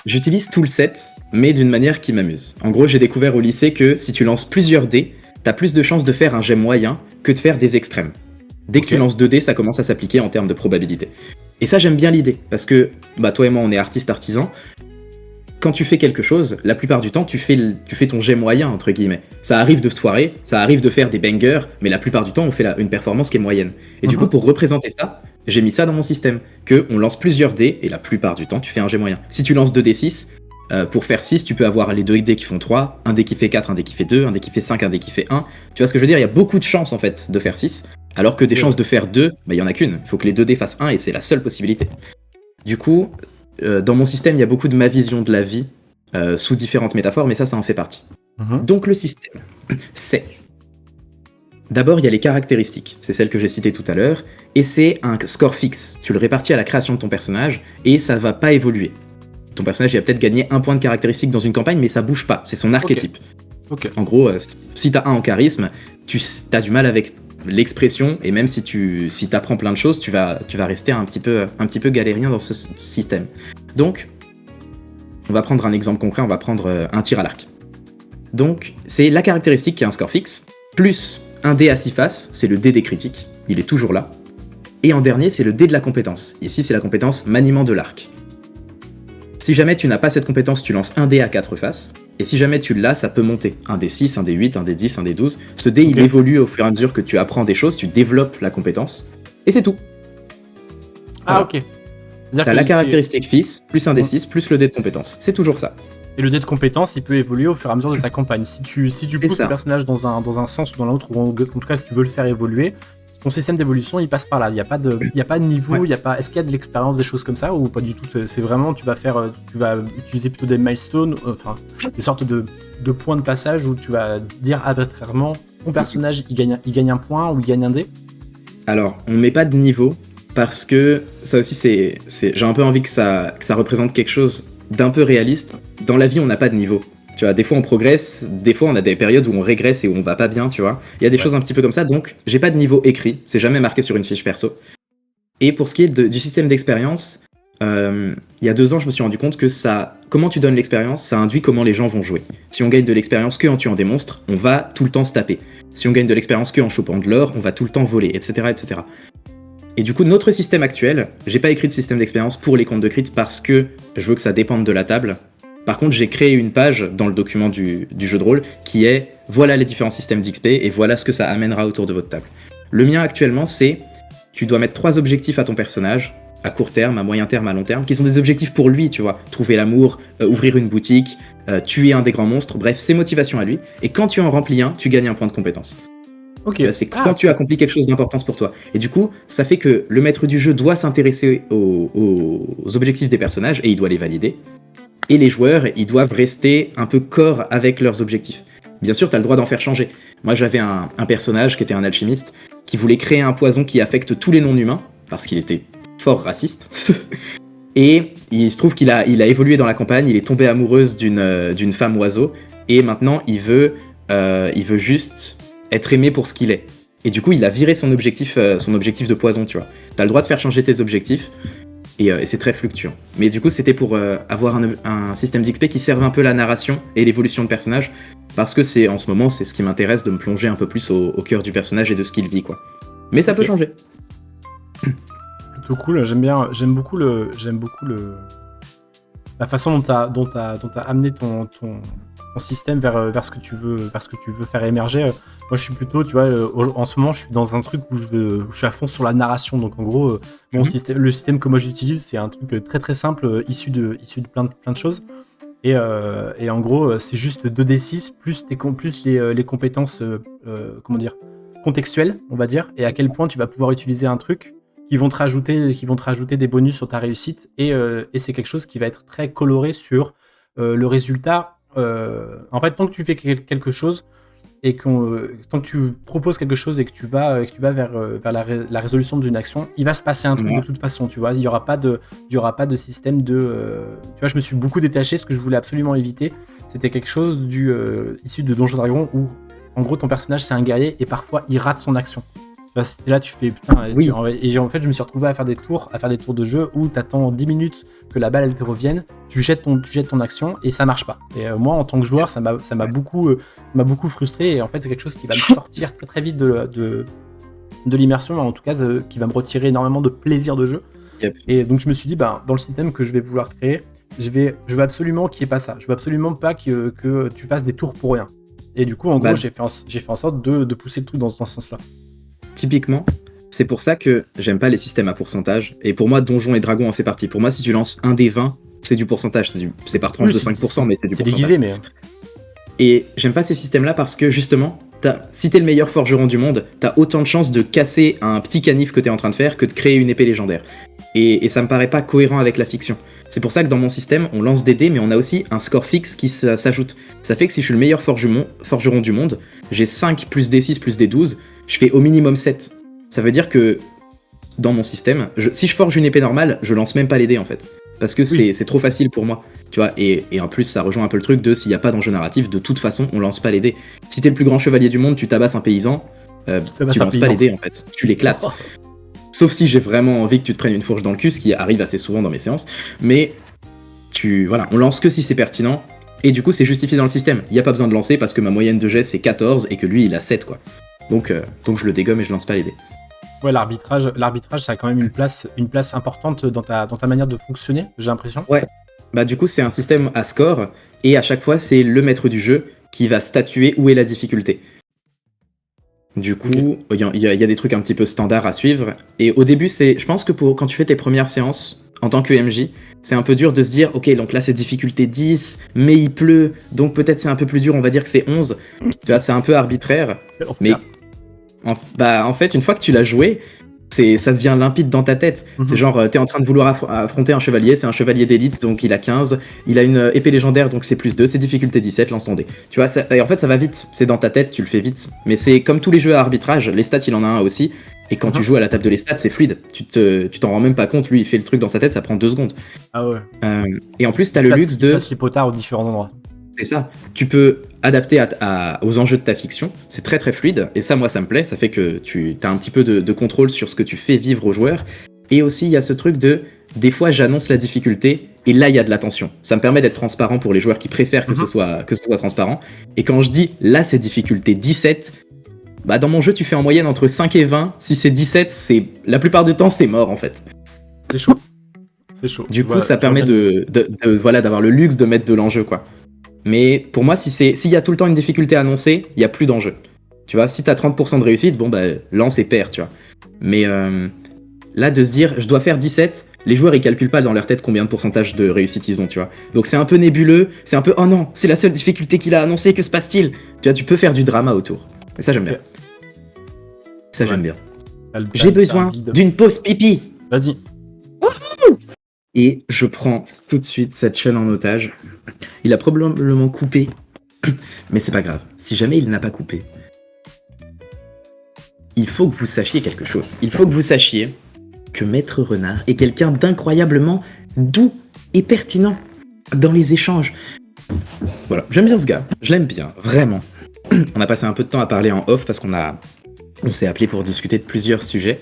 J'utilise tout le set, mais d'une manière qui m'amuse. En gros, j'ai découvert au lycée que si tu lances plusieurs dés, t'as plus de chances de faire un jet moyen que de faire des extrêmes. Dès que Ok. tu lances 2 dés, ça commence à s'appliquer en termes de probabilité. Et ça, j'aime bien l'idée, parce que bah, toi et moi, on est artistes artisans. Quand tu fais quelque chose, la plupart du temps, tu fais ton jet moyen, entre guillemets. Ça arrive de se foirer, ça arrive de faire des bangers, mais la plupart du temps, on fait une performance qui est moyenne. Et du coup, pour représenter ça, j'ai mis ça dans mon système, que on lance plusieurs dés, et la plupart du temps, tu fais un jet moyen. Si tu lances 2 dés 6, pour faire 6, tu peux avoir les 2 dés qui font 3, un dé qui fait 4, un dé qui fait 2, un dé qui fait 5, un dé qui fait 1. Tu vois ce que je veux dire? Il y a beaucoup de chances, en fait, de faire 6, alors que des chances de faire 2, bah, il y en a qu'une. Il faut que les 2 dés fassent 1, et c'est la seule possibilité. Du coup, dans mon système, il y a beaucoup de ma vision de la vie, sous différentes métaphores, mais ça en fait partie. Donc le système, c'est... D'abord, il y a les caractéristiques, c'est celle que j'ai citée tout à l'heure, et c'est un score fixe. Tu le répartis à la création de ton personnage, et ça va pas évoluer. Ton personnage, il va peut-être gagner 1 point de caractéristique dans une campagne, mais ça bouge pas, c'est son archétype. Ok. En gros, si t'as 1 en charisme, tu as du mal avec l'expression, et même si t'apprends plein de choses, tu vas rester un petit peu galérien dans ce système. Donc, on va prendre un exemple concret, on va prendre un tir à l'arc. Donc, c'est la caractéristique qui a un score fixe, plus un dé à 6 faces, c'est le dé des critiques, il est toujours là. Et en dernier, c'est le dé de la compétence. Ici, c'est la compétence maniement de l'arc. Si jamais tu n'as pas cette compétence, tu lances un dé à 4 faces, et si jamais tu l'as, ça peut monter. Un dé 6, un dé 8, un dé 10, un dé 12. Ce dé, il évolue au fur et à mesure que tu apprends des choses, tu développes la compétence, et c'est tout. Ah, Voilà. ok. T'as la caractéristique fixe, plus un dé 6, plus le dé de compétence. C'est toujours ça. Et le dé de compétence, il peut évoluer au fur et à mesure de ta campagne. Si tu pousses ça. le personnage dans un sens ou dans l'autre, ou en tout cas que tu veux le faire évoluer, ton système d'évolution, il passe par là. Il n'y a pas de niveau, Ouais. est-ce qu'il y a de l'expérience, des choses comme ça, ou pas du tout? C'est vraiment, tu vas utiliser plutôt des milestones, enfin, des sortes de points de passage où tu vas dire arbitrairement, ton personnage, il gagne un point ou il gagne un dé. Alors, on met pas de niveau, parce que ça aussi, j'ai un peu envie que ça représente quelque chose d'un peu réaliste. Dans la vie, on n'a pas de niveau. Tu vois, des fois on progresse, des fois on a des périodes où on régresse et où on va pas bien, tu vois. Il y a des choses un petit peu comme ça, donc j'ai pas de niveau écrit, c'est jamais marqué sur une fiche perso. Et pour ce qui est du système d'expérience, il y a 2 ans, je me suis rendu compte que comment tu donnes l'expérience, ça induit comment les gens vont jouer. Si on gagne de l'expérience que en tuant des monstres, on va tout le temps se taper. Si on gagne de l'expérience que en chopant de l'or, on va tout le temps voler, etc., etc. Et du coup, notre système actuel, j'ai pas écrit de système d'expérience pour les comptes de crit parce que je veux que ça dépende de la table. Par contre, j'ai créé une page dans le document du jeu de rôle qui est voilà les différents systèmes d'XP et voilà ce que ça amènera autour de votre table. Le mien actuellement, c'est tu dois mettre 3 objectifs à ton personnage, à court terme, à moyen terme, à long terme, qui sont des objectifs pour lui, tu vois. Trouver l'amour, ouvrir une boutique, tuer un des grands monstres, bref, c'est motivation à lui. Et quand tu en remplis un, tu gagnes un point de compétence. Ok. C'est quand tu accomplis quelque chose d'importance pour toi. Et du coup, ça fait que le maître du jeu doit s'intéresser aux objectifs des personnages et il doit les valider. Et les joueurs, ils doivent rester un peu corps avec leurs objectifs. Bien sûr, t'as le droit d'en faire changer. Moi, j'avais un personnage qui était un alchimiste, qui voulait créer un poison qui affecte tous les non-humains, parce qu'il était fort raciste. Et il se trouve qu'il a évolué dans la campagne, il est tombé amoureuse d'une femme oiseau, et maintenant, il veut juste être aimé pour ce qu'il est. Et du coup, il a viré son objectif de poison, tu vois. T'as le droit de faire changer tes objectifs, et c'est très fluctuant. Mais du coup, c'était pour avoir un système d'XP qui serve un peu la narration et l'évolution de personnage, parce que en ce moment, c'est ce qui m'intéresse de me plonger un peu plus au cœur du personnage et de ce qu'il vit, quoi. Mais ça peut changer. Plutôt cool, j'aime beaucoup la façon dont t'as amené ton système vers ce que tu veux faire émerger. Moi, je suis plutôt, tu vois, en ce moment, je suis dans un truc où je suis à fond sur la narration. Donc, en gros, le système que moi j'utilise, c'est un truc très très simple, issu de plein de choses. Et en gros, c'est juste 2d6 plus les compétences, contextuelles, on va dire, et à quel point tu vas pouvoir utiliser un truc qui vont te rajouter des bonus sur ta réussite. Et c'est quelque chose qui va être très coloré sur le résultat. En fait, tant que tu fais quelque chose et tant que tu proposes quelque chose et que tu vas vers la résolution d'une action, il va se passer un truc de toute façon, tu vois. Il y aura pas de système de tu vois, je me suis beaucoup détaché. Ce que je voulais absolument éviter, c'était quelque chose issu de Donjons & Dragons où En gros, ton personnage, c'est un guerrier et parfois, il rate son action. Tu vois, là, tu fais putain. Oui. Et en fait, je me suis retrouvé à faire des tours de jeu où t'attends 10 minutes que la balle elle te revienne, tu jettes ton action et ça marche pas. Et moi, en tant que joueur, ça m'a beaucoup frustré. Et en fait, c'est quelque chose qui va me sortir très très vite de l'immersion, en tout cas, qui va me retirer énormément de plaisir de jeu. Yep. Et donc, je me suis dit, dans le système que je vais vouloir créer, je veux absolument qu'il n'y ait pas ça. Je veux absolument pas que tu fasses des tours pour rien. Et du coup, en gros, j'ai fait en sorte de pousser le truc dans ce sens-là. Typiquement, c'est pour ça que j'aime pas les systèmes à pourcentage. Et pour moi, Donjons et Dragons en fait partie. Pour moi, si tu lances un des 20, c'est du pourcentage. C'est par tranche de 5%, mais c'est du pourcentage. C'est déguisé, mais... Et j'aime pas ces systèmes-là parce que justement, si t'es le meilleur forgeron du monde, t'as autant de chances de casser un petit canif que t'es en train de faire que de créer une épée légendaire. Et ça me paraît pas cohérent avec la fiction. C'est pour ça que dans mon système, on lance des dés, mais on a aussi un score fixe qui s'ajoute. Ça fait que si je suis le meilleur forgeron du monde, j'ai 5 plus D6 plus D12, je fais au minimum 7. Ça veut dire que dans mon système, si je forge une épée normale, je lance même pas les dés en fait. Parce que c'est trop facile pour moi. Tu vois, et en plus, ça rejoint un peu le truc de s'il n'y a pas d'enjeu narratif, de toute façon, on lance pas les dés. Si t'es le plus grand chevalier du monde, tu tabasses un paysan, tu lances pas les dés en fait. Tu l'éclates. Sauf si j'ai vraiment envie que tu te prennes une fourche dans le cul, ce qui arrive assez souvent dans mes séances. Mais voilà, on lance que si c'est pertinent. Et du coup, c'est justifié dans le système. Il n'y a pas besoin de lancer parce que ma moyenne de jet c'est 14 et que lui il a 7 quoi. Donc je le dégomme et je lance pas les dés. Ouais, l'arbitrage, ça a quand même une place importante dans ta manière de fonctionner, j'ai l'impression. Ouais. Bah du coup, c'est un système à score et à chaque fois, c'est le maître du jeu qui va statuer où est la difficulté. Du coup, il y a des trucs un petit peu standards à suivre. Et au début, je pense que quand tu fais tes premières séances en tant que MJ, c'est un peu dur de se dire, ok, donc là c'est difficulté 10, mais il pleut, donc peut-être c'est un peu plus dur, on va dire que c'est 11. Tu vois, c'est un peu arbitraire. Mais en fait, une fois que tu l'as joué, ça devient limpide dans ta tête. C'est genre, t'es en train de vouloir affronter un chevalier, c'est un chevalier d'élite, donc il a 15, il a une épée légendaire, donc c'est plus 2, c'est difficulté 17, lance ton dé. Tu vois, et en fait, ça va vite, c'est dans ta tête, tu le fais vite. Mais c'est comme tous les jeux à arbitrage, les stats, il en a un aussi, et quand tu joues à la table de les stats, c'est fluide. Tu t'en rends même pas compte, lui, il fait le truc dans sa tête, ça prend 2 secondes. Ah ouais. Et en plus, t'as le luxe de... Passe les potards aux différents endroits. C'est ça. Tu peux adapter aux enjeux de ta fiction. C'est très très fluide. Et ça, moi, ça me plaît. Ça fait que tu as un petit peu de contrôle sur ce que tu fais vivre aux joueurs. Et aussi, il y a ce truc de... Des fois, j'annonce la difficulté. Et là, il y a de la tension. Ça me permet d'être transparent pour les joueurs qui préfèrent que ce soit transparent. Et quand je dis, là, c'est difficulté 17... Bah, dans mon jeu, tu fais en moyenne entre 5 et 20. Si c'est 17, la plupart du temps, c'est mort, en fait. C'est chaud. C'est chaud. Du coup, ça permet d'avoir le luxe de mettre de l'enjeu, quoi. Mais pour moi, s'il y a tout le temps une difficulté annoncée, il n'y a plus d'enjeu. Tu vois, si t'as 30% de réussite, bon bah lance et perds, tu vois. Mais là, de se dire, je dois faire 17, les joueurs ils calculent pas dans leur tête combien de pourcentage de réussite ils ont, tu vois. Donc c'est un peu nébuleux, c'est un peu, oh non, c'est la seule difficulté qu'il a annoncée, que se passe-t-il? Tu vois, tu peux faire du drama autour. Et ça, j'aime bien. Ça, j'aime bien. J'ai besoin d'une pause pipi. Vas-y. Et je prends tout de suite cette chaîne en otage. Il a probablement coupé, mais c'est pas grave. Si jamais il n'a pas coupé, il faut que vous sachiez quelque chose. Il faut que vous sachiez que Maître Renard est quelqu'un d'incroyablement doux et pertinent dans les échanges. Voilà, j'aime bien ce gars. Je l'aime bien, vraiment. On a passé un peu de temps à parler en off parce qu'on s'est appelé pour discuter de plusieurs sujets.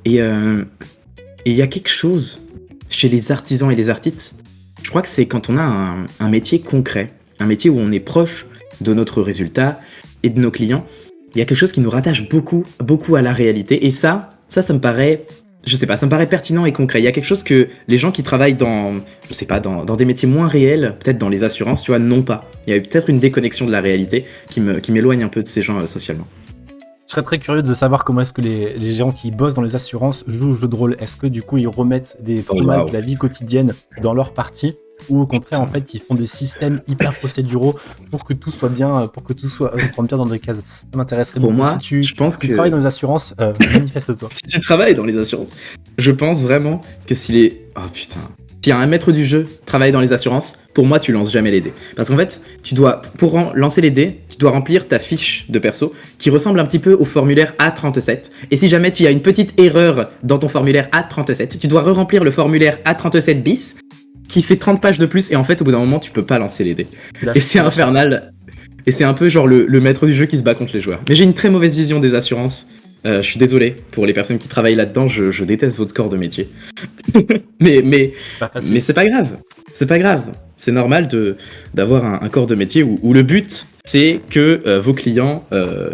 Et il y a quelque chose chez les artisans et les artistes, je crois que c'est quand on a un métier concret, un métier où on est proche de notre résultat et de nos clients, il y a quelque chose qui nous rattache beaucoup, beaucoup à la réalité. Et ça me paraît, je sais pas, ça me paraît pertinent et concret. Il y a quelque chose que les gens qui travaillent dans des métiers moins réels, peut-être dans les assurances, tu vois, n'ont pas. Il y a peut-être une déconnexion de la réalité qui m'éloigne un peu de ces gens socialement. Je serais très curieux de savoir comment est-ce que les gens qui bossent dans les assurances jouent au jeu de rôle. Est-ce que du coup ils remettent des traumas de la vie quotidienne dans leur partie, ou au contraire en fait ils font des systèmes hyper procéduraux pour que tout soit bien, rentre bien dans des cases. Ça m'intéresserait pour beaucoup. moi. Si je pense que tu travailles dans les assurances, manifeste-toi. Si tu travailles dans les assurances, je pense vraiment que s'il y a un maître du jeu travaille dans les assurances, pour moi tu lances jamais les dés. Parce qu'en fait, pour lancer les dés, tu dois remplir ta fiche de perso qui ressemble un petit peu au formulaire A37. Et si jamais tu as une petite erreur dans ton formulaire A37, tu dois re-remplir le formulaire A37 bis qui fait 30 pages de plus, et en fait au bout d'un moment tu peux pas lancer les dés. Et c'est infernal. Et c'est un peu genre le maître du jeu qui se bat contre les joueurs. Mais j'ai une très mauvaise vision des assurances. Je suis désolé pour les personnes qui travaillent là-dedans, je déteste votre corps de métier. mais Pas facile. mais c'est pas grave. C'est pas grave. C'est normal d'avoir un corps de métier où le but, c'est que vos clients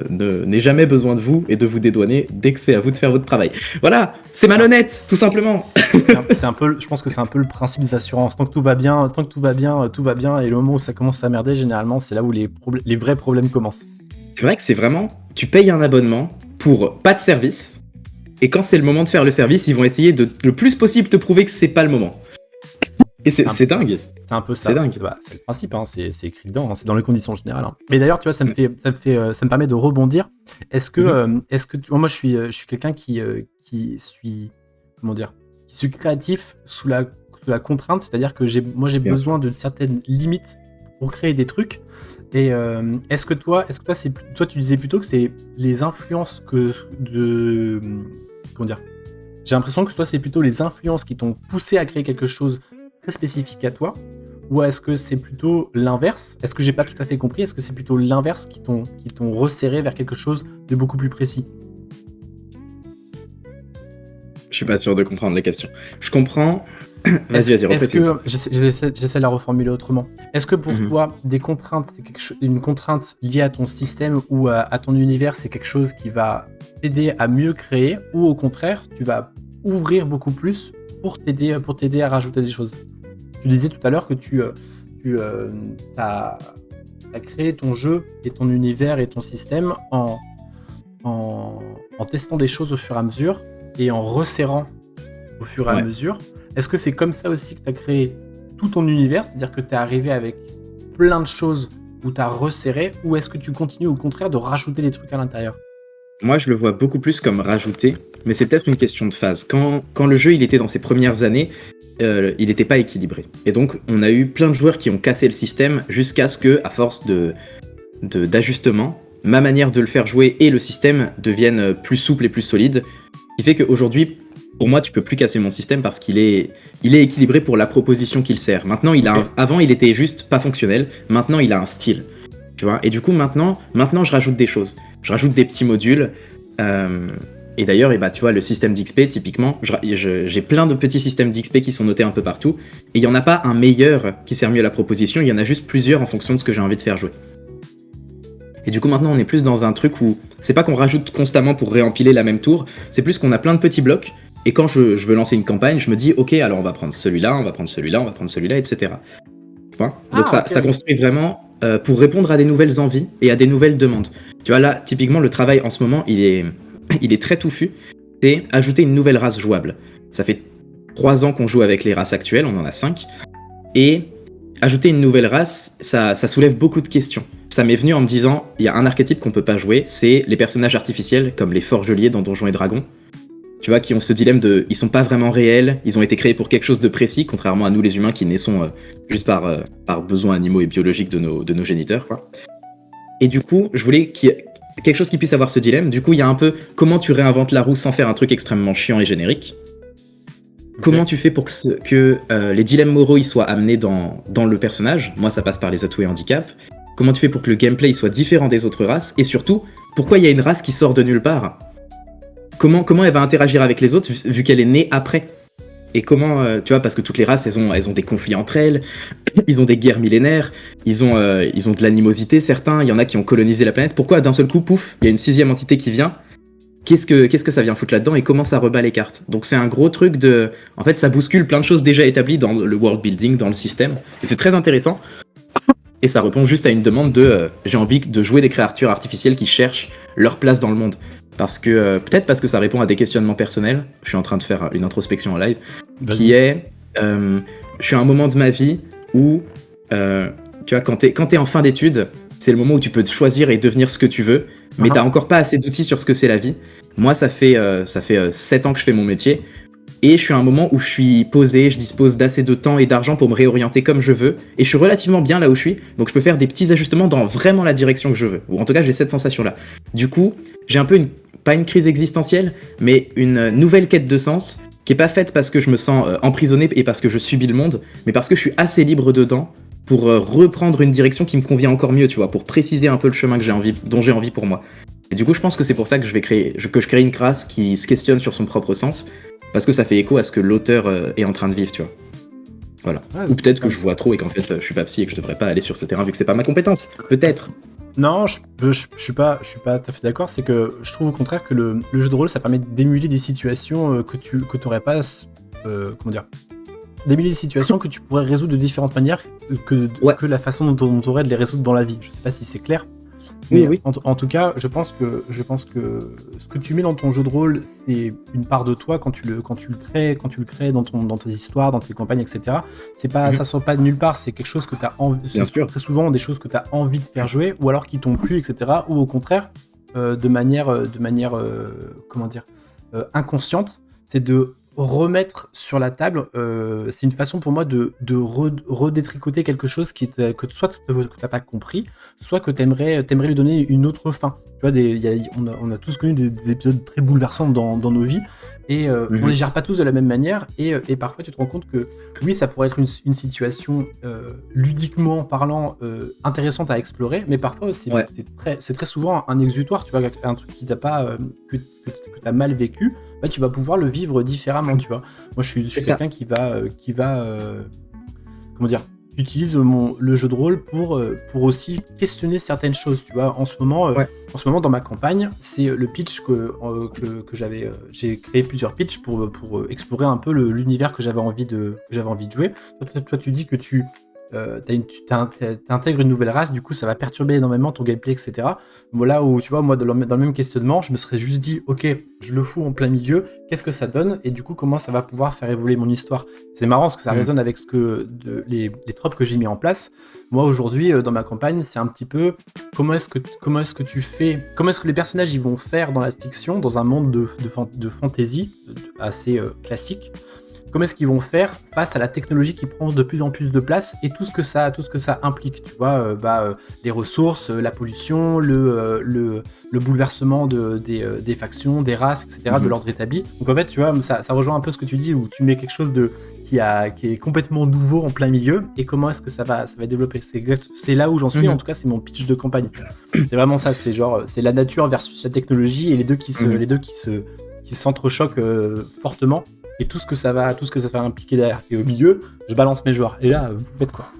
n'aient jamais besoin de vous et de vous dédouaner dès que c'est à vous de faire votre travail. Voilà, c'est malhonnête, tout simplement. C'est un peu, je pense que c'est un peu le principe des assurances. Tant que tout va bien, tout va bien. Et le moment où ça commence à merder, généralement, c'est là où les vrais problèmes commencent. C'est vrai que c'est vraiment, tu payes un abonnement pour pas de service, et quand c'est le moment de faire le service, ils vont essayer de le plus possible te prouver que c'est pas le moment. Et c'est dingue. C'est un peu ça. C'est dingue. C'est le principe, hein, c'est écrit dedans, hein, c'est dans les conditions générales. Hein. Mais d'ailleurs, tu vois, ça me permet de rebondir. Est-ce que tu vois, moi, je suis quelqu'un qui suis, comment dire, qui suis créatif sous la contrainte, c'est-à-dire que j'ai besoin de certaines limites pour créer des trucs. Et est-ce que toi, tu disais plutôt que c'est les influences comment dire, j'ai l'impression que toi, c'est plutôt les influences qui t'ont poussé à créer quelque chose très spécifique à toi, ou est-ce que c'est plutôt l'inverse? Est-ce que j'ai pas tout à fait compris? Est-ce que c'est plutôt l'inverse qui t'ont resserré vers quelque chose de beaucoup plus précis? Je suis pas sûr de comprendre la question. Je comprends. Vas-y, reprécise. J'essaie de la reformuler autrement. Est-ce que pour toi, des contraintes, c'est une contrainte liée à ton système ou à ton univers, c'est quelque chose qui va t'aider à mieux créer, ou au contraire, tu vas ouvrir beaucoup plus pour t'aider à rajouter des choses? Tu disais tout à l'heure que tu as créé ton jeu et ton univers et ton système en testant des choses au fur et à mesure et en resserrant au fur et à mesure. Est-ce que c'est comme ça aussi que tu as créé tout ton univers, c'est-à-dire que tu es arrivé avec plein de choses où tu as resserré, ou est-ce que tu continues au contraire de rajouter des trucs à l'intérieur? Moi, je le vois beaucoup plus comme rajouter, mais c'est peut-être une question de phase. Quand le jeu il était dans ses premières années, il n'était pas équilibré. Et donc, on a eu plein de joueurs qui ont cassé le système jusqu'à ce que, à force d'ajustement, ma manière de le faire jouer et le système deviennent plus souples et plus solides. Ce qui fait qu'aujourd'hui, pour moi, tu peux plus casser mon système parce qu'il est équilibré pour la proposition qu'il sert. Maintenant, avant, il était juste pas fonctionnel. Maintenant, il a un style. Tu vois. Et du coup, maintenant, je rajoute des choses. Je rajoute des petits modules. Et d'ailleurs, tu vois, le système d'XP, typiquement, j'ai plein de petits systèmes d'XP qui sont notés un peu partout. Et il n'y en a pas un meilleur qui sert mieux à la proposition. Il y en a juste plusieurs en fonction de ce que j'ai envie de faire jouer. Et du coup, maintenant, on est plus dans un truc où c'est pas qu'on rajoute constamment pour réempiler la même tour. C'est plus qu'on a plein de petits blocs. Et quand je veux lancer une campagne, je me dis, ok, alors on va prendre celui-là, on va prendre celui-là, on va prendre celui-là, etc. Enfin, donc ça construit vraiment pour répondre à des nouvelles envies et à des nouvelles demandes. Tu vois, là, typiquement, le travail en ce moment, il est très touffu. C'est ajouter une nouvelle race jouable. Ça fait 3 ans qu'on joue avec les races actuelles, on en a 5. Et ajouter une nouvelle race, ça soulève beaucoup de questions. Ça m'est venu en me disant, il y a un archétype qu'on peut pas jouer, c'est les personnages artificiels, comme les forgeliers dans Donjons et Dragons. Tu vois, qui ont ce dilemme ils sont pas vraiment réels, ils ont été créés pour quelque chose de précis, contrairement à nous les humains qui naissons juste par besoins animaux et biologiques de nos géniteurs, quoi. Et du coup, je voulais qu'il y ait quelque chose qui puisse avoir ce dilemme. Du coup, il y a un peu comment tu réinventes la roue sans faire un truc extrêmement chiant et générique. Okay. Comment tu fais pour que les dilemmes moraux ils soient amenés dans le personnage. Moi, ça passe par les atouts et handicaps. Comment tu fais pour que le gameplay il soit différent des autres races. Et surtout, pourquoi il y a une race qui sort de nulle part? Comment elle va interagir avec les autres vu qu'elle est née après? Et comment, tu vois, parce que toutes les races, elles ont des conflits entre elles, ils ont des guerres millénaires, ils ont de l'animosité, certains, il y en a qui ont colonisé la planète. Pourquoi d'un seul coup, pouf, il y a une 6e entité qui vient? Qu'est-ce que ça vient foutre là-dedans et comment ça rebat les cartes? Donc c'est un gros truc en fait, ça bouscule plein de choses déjà établies dans le world building, dans le système, et c'est très intéressant. Et ça répond juste à une demande j'ai envie de jouer des créatures artificielles qui cherchent leur place dans le monde. Peut-être parce que ça répond à des questionnements personnels. Je suis en train de faire une introspection en live. Vas-y. Qui est, je suis à un moment de ma vie où, tu vois, quand t'es en fin d'études, c'est le moment où tu peux choisir et devenir ce que tu veux, mais t'as encore pas assez d'outils sur ce que c'est la vie. Moi, ça fait 7 ans que je fais mon métier, et je suis à un moment où je suis posé, je dispose d'assez de temps et d'argent pour me réorienter comme je veux, et je suis relativement bien là où je suis, donc je peux faire des petits ajustements dans vraiment la direction que je veux, ou en tout cas j'ai cette sensation-là. Du coup, j'ai un peu pas une crise existentielle, mais une nouvelle quête de sens, qui est pas faite parce que je me sens emprisonné et parce que je subis le monde, mais parce que je suis assez libre dedans reprendre une direction qui me convient encore mieux, tu vois, pour préciser un peu le chemin dont j'ai envie pour moi. Et du coup, je pense que c'est pour ça que je crée une classe qui se questionne sur son propre sens, parce que ça fait écho à ce que l'auteur est en train de vivre, tu vois. Voilà. Ouais, Ou peut-être que je vois trop et qu'en fait, je suis pas psy et que je devrais pas aller sur ce terrain vu que c'est pas ma compétence. Peut-être. Non, je suis pas tout à fait d'accord. C'est que je trouve au contraire que le jeu de rôle, ça permet d'émuler des situations que tu aurais pas. Comment dire, d'émuler des situations que tu pourrais résoudre de différentes manières que la façon dont tu aurais de les résoudre dans la vie. Je sais pas si c'est clair. Mais Oui. En tout cas, je pense que ce que tu mets dans ton jeu de rôle, c'est une part de toi quand tu le crées dans tes histoires, dans tes campagnes, etc. C'est pas, ça sort pas de nulle part. C'est quelque chose que tu as envie. Bien sûr. Très souvent des choses que tu as envie de faire jouer, ou alors qui t'ont plu, etc. Ou au contraire, de manière comment dire, inconsciente, c'est de remettre sur la table, c'est une façon pour moi de redétricoter quelque chose que soit que t'as pas compris, soit que t'aimerais lui donner une autre fin. Tu vois, on a tous connu des épisodes très bouleversants dans nos vies, et on les gère pas tous de la même manière, et parfois tu te rends compte que oui, ça pourrait être une situation ludiquement parlant intéressante à explorer, mais parfois c'est très souvent un exutoire, tu vois, un truc qui t'a pas que t'as mal vécu. Bah, tu vas pouvoir le vivre différemment, tu vois. Moi, je suis quelqu'un qui va comment dire, utilise le jeu de rôle pour aussi questionner certaines choses, tu vois. En ce moment, dans ma campagne, c'est le pitch que j'avais. J'ai créé plusieurs pitchs pour explorer un peu l'univers que j'avais envie de jouer. Toi, tu dis que tu t'intègres une nouvelle race, du coup ça va perturber énormément ton gameplay, etc. Bon, là où tu vois, moi dans le même questionnement, je me serais juste dit ok, je le fous en plein milieu, qu'est-ce que ça donne, et du coup comment ça va pouvoir faire évoluer mon histoire. C'est marrant parce que ça résonne avec les tropes que j'ai mis en place. Moi aujourd'hui dans ma campagne, c'est un petit peu comment est-ce que les personnages ils vont faire dans la fiction, dans un monde de fantasy assez classique. Comment est-ce qu'ils vont faire face à la technologie qui prend de plus en plus de place et tout ce que ça implique, tu vois, les ressources, la pollution, le bouleversement des factions, des races, etc., de l'ordre établi. Donc en fait, tu vois, ça rejoint un peu ce que tu dis, où tu mets quelque chose qui est complètement nouveau en plein milieu, et comment est-ce que ça va développer. C'est là où j'en suis, en tout cas, c'est mon pitch de campagne. C'est vraiment ça, c'est genre, c'est la nature versus la technologie, et les deux qui s'entrechoquent fortement. Et tout ce que ça va impliquer derrière. Et au milieu, je balance mes joueurs. Et là, vous faites quoi ?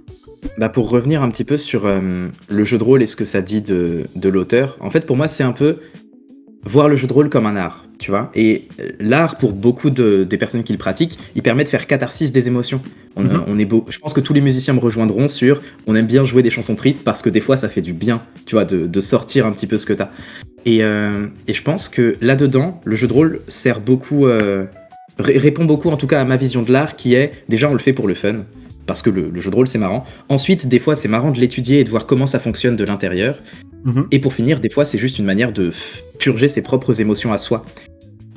Bah pour revenir un petit peu sur le jeu de rôle et ce que ça dit de l'auteur, en fait pour moi c'est un peu voir le jeu de rôle comme un art, tu vois. Et l'art, pour beaucoup des personnes qui le pratiquent, il permet de faire catharsis des émotions. Je pense que tous les musiciens me rejoindront sur on aime bien jouer des chansons tristes parce que des fois ça fait du bien, tu vois, de sortir un petit peu ce que t'as. Et je pense que là-dedans, le jeu de rôle sert beaucoup... répond beaucoup en tout cas à ma vision de l'art, qui est déjà on le fait pour le fun parce que le jeu de rôle c'est marrant, ensuite des fois c'est marrant de l'étudier et de voir comment ça fonctionne de l'intérieur, et pour finir des fois c'est juste une manière de purger ses propres émotions à soi.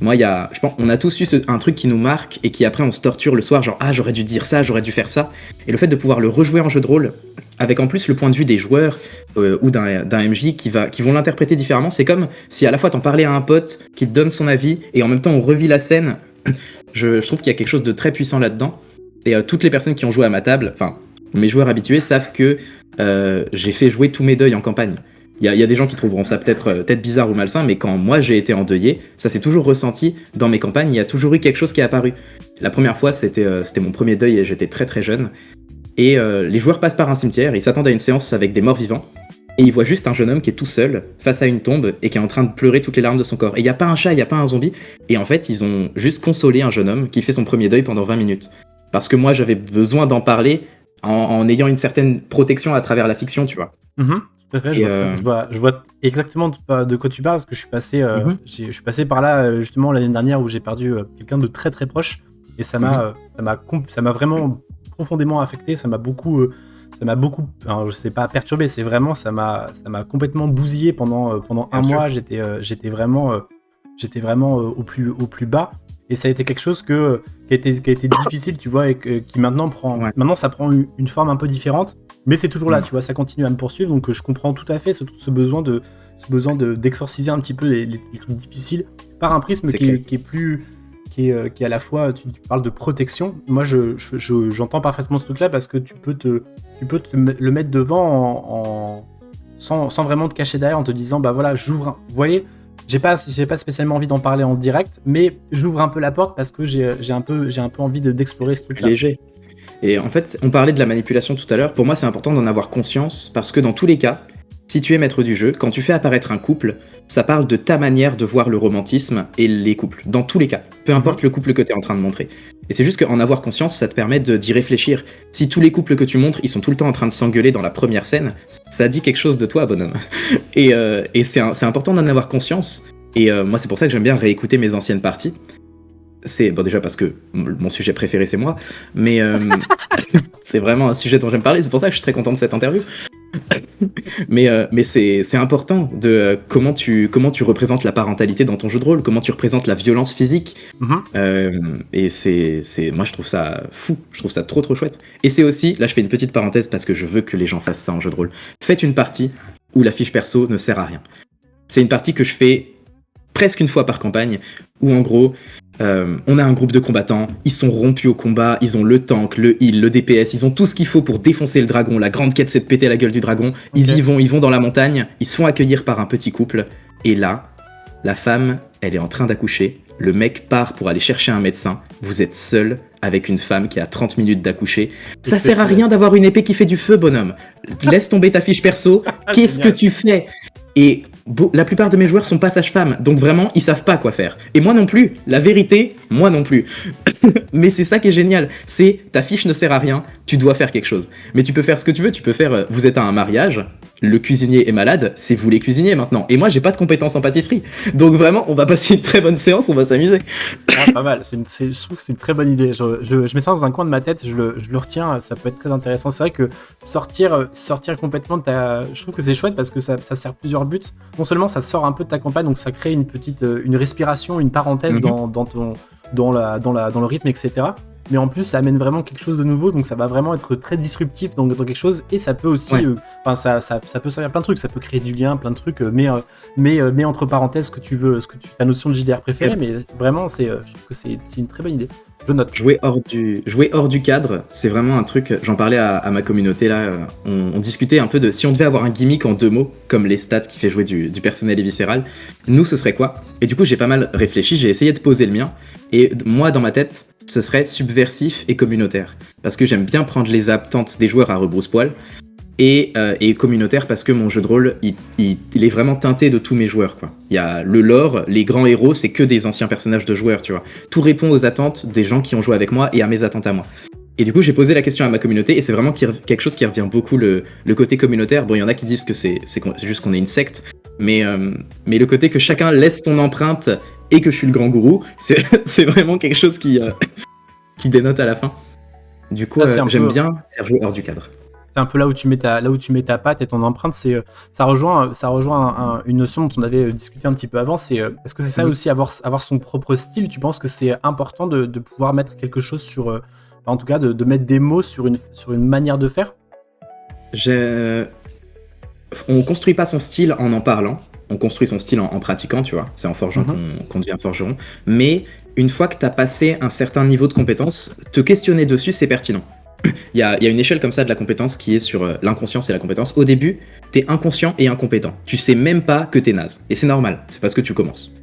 Moi je pense on a tous eu un truc qui nous marque et qui après on se torture le soir, genre ah j'aurais dû dire ça, j'aurais dû faire ça, et le fait de pouvoir le rejouer en jeu de rôle avec en plus le point de vue des joueurs ou d'un MJ qui vont l'interpréter différemment, c'est comme si à la fois t'en parlais à un pote qui te donne son avis et en même temps on revit la scène. Je trouve qu'il y a quelque chose de très puissant là-dedans, et toutes les personnes qui ont joué à ma table, enfin mes joueurs habitués, savent que j'ai fait jouer tous mes deuils en campagne. Il y a des gens qui trouveront ça peut-être bizarre ou malsain, mais quand moi j'ai été endeuillé, ça s'est toujours ressenti dans mes campagnes, il y a toujours eu quelque chose qui est apparu. La première fois c'était mon premier deuil et j'étais très très jeune, et les joueurs passent par un cimetière, ils s'attendent à une séance avec des morts vivants, et ils voient juste un jeune homme qui est tout seul face à une tombe et qui est en train de pleurer toutes les larmes de son corps. Et il n'y a pas un chat, il n'y a pas un zombie. Et en fait, ils ont juste consolé un jeune homme qui fait son premier deuil pendant 20 minutes. Parce que moi, j'avais besoin d'en parler en ayant une certaine protection à travers la fiction, tu vois. Tout à fait, je vois exactement de quoi tu parles, parce que je suis passé par là justement l'année dernière où j'ai perdu quelqu'un de très très proche. Et ça m'a vraiment profondément affecté, ça m'a beaucoup... alors, je sais pas, perturbé, c'est vraiment, ça m'a complètement bousillé pendant un mois. J'étais vraiment au plus bas, et ça a été quelque chose qui a été difficile, tu vois, et qui maintenant ça prend une forme un peu différente, mais c'est toujours là, tu vois, ça continue à me poursuivre, donc je comprends tout à fait ce besoin d'exorciser un petit peu les trucs difficiles par un prisme qui est à la fois, tu parles de protection. Moi, j'entends parfaitement ce truc-là, parce que tu peux tu peux le mettre devant sans vraiment te cacher derrière en te disant bah voilà, vous voyez, j'ai pas spécialement envie d'en parler en direct, mais j'ouvre un peu la porte parce que j'ai un peu envie d'explorer ce truc-là. Léger. Et en fait, on parlait de la manipulation tout à l'heure. Pour moi, c'est important d'en avoir conscience parce que dans tous les cas, si tu es maître du jeu, quand tu fais apparaître un couple, ça parle de ta manière de voir le romantisme et les couples. Dans tous les cas, peu importe le couple que tu es en train de montrer. Et c'est juste qu'en avoir conscience, ça te permet d'y réfléchir. Si tous les couples que tu montres, ils sont tout le temps en train de s'engueuler dans la première scène, ça dit quelque chose de toi, bonhomme. Et c'est important d'en avoir conscience. Et moi, c'est pour ça que j'aime bien réécouter mes anciennes parties. C'est bon déjà parce que mon sujet préféré c'est moi, mais c'est vraiment un sujet dont j'aime parler, c'est pour ça que je suis très content de cette interview. mais c'est important de comment tu représentes la parentalité dans ton jeu de rôle, comment tu représentes la violence physique. Et moi je trouve ça fou, je trouve ça trop chouette. Et c'est aussi, là je fais une petite parenthèse parce que je veux que les gens fassent ça en jeu de rôle. Faites une partie où la fiche perso ne sert à rien. C'est une partie que je fais presque une fois par campagne, où en gros on a un groupe de combattants, ils sont rompus au combat, ils ont le tank, le heal, le DPS, ils ont tout ce qu'il faut pour défoncer le dragon. La grande quête c'est de péter la gueule du dragon. Ils vont dans la montagne, ils se font accueillir par un petit couple, et là, la femme, elle est en train d'accoucher, le mec part pour aller chercher un médecin, vous êtes seul avec une femme qui a 30 minutes d'accoucher. Ça sert à rien d'avoir une épée qui fait du feu, bonhomme. Laisse tomber ta fiche perso, qu'est-ce que tu fais ? Et la plupart de mes joueurs sont pas sages-femmes, donc vraiment, ils savent pas quoi faire. Et moi non plus, la vérité, moi non plus. Mais c'est ça qui est génial, c'est ta fiche ne sert à rien, tu dois faire quelque chose. Mais tu peux faire ce que tu veux, tu peux faire, vous êtes à un mariage, le cuisinier est malade, c'est vous les cuisiniers maintenant. Et moi, j'ai pas de compétences en pâtisserie. Donc vraiment, on va passer une très bonne séance, on va s'amuser. Ah, pas mal, je trouve que c'est une très bonne idée. Je mets ça dans un coin de ma tête, je le retiens, ça peut être très intéressant. C'est vrai que sortir complètement de ta... Je trouve que c'est chouette parce que ça sert plusieurs buts. Non seulement ça sort un peu de ta campagne, donc ça crée une petite une respiration, une parenthèse dans le rythme, etc. Mais en plus, ça amène vraiment quelque chose de nouveau, donc ça va vraiment être très disruptif dans quelque chose, et ça peut aussi, ça peut servir plein de trucs, ça peut créer du lien, plein de trucs, mais entre parenthèses ta notion de JDR préférée, mais vraiment, je trouve que c'est une très bonne idée. Je note. Jouer hors du cadre, c'est vraiment un truc, j'en parlais à ma communauté là, on discutait un peu de si on devait avoir un gimmick en 2 mots, comme les stats qui fait jouer du personnel et viscéral, nous ce serait quoi ? Et du coup j'ai pas mal réfléchi, j'ai essayé de poser le mien, et moi dans ma tête, ce serait subversif et communautaire, parce que j'aime bien prendre les attentes des joueurs à rebrousse-poil, et communautaire parce que mon jeu de rôle, il est vraiment teinté de tous mes joueurs, quoi. Il y a le lore, les grands héros, c'est que des anciens personnages de joueurs, tu vois. Tout répond aux attentes des gens qui ont joué avec moi et à mes attentes à moi. Et du coup, j'ai posé la question à ma communauté, et c'est vraiment quelque chose qui revient beaucoup, le côté communautaire. Bon, il y en a qui disent que c'est juste qu'on est une secte, mais le côté que chacun laisse son empreinte et que je suis le grand gourou, c'est vraiment quelque chose qui dénote à la fin. Du coup, j'aime bien faire jouer hors du cadre. C'est un peu là où tu mets ta patte et ton empreinte. Ça rejoint une notion dont on avait discuté un petit peu avant. Est-ce que c'est ça aussi, avoir son propre style ? Tu penses que c'est important de pouvoir mettre quelque chose sur, en tout cas, de mettre des mots sur une manière de faire ? On construit pas son style en parlant. On construit son style en pratiquant, tu vois. C'est en forgeant qu'on devient forgeron. Mais une fois que tu as passé un certain niveau de compétence, te questionner dessus, c'est pertinent. Il y a une échelle comme ça de la compétence qui est sur l'inconscience et la compétence. Au début, t'es inconscient et incompétent. Tu sais même pas que t'es naze. Et c'est normal, c'est parce que tu commences.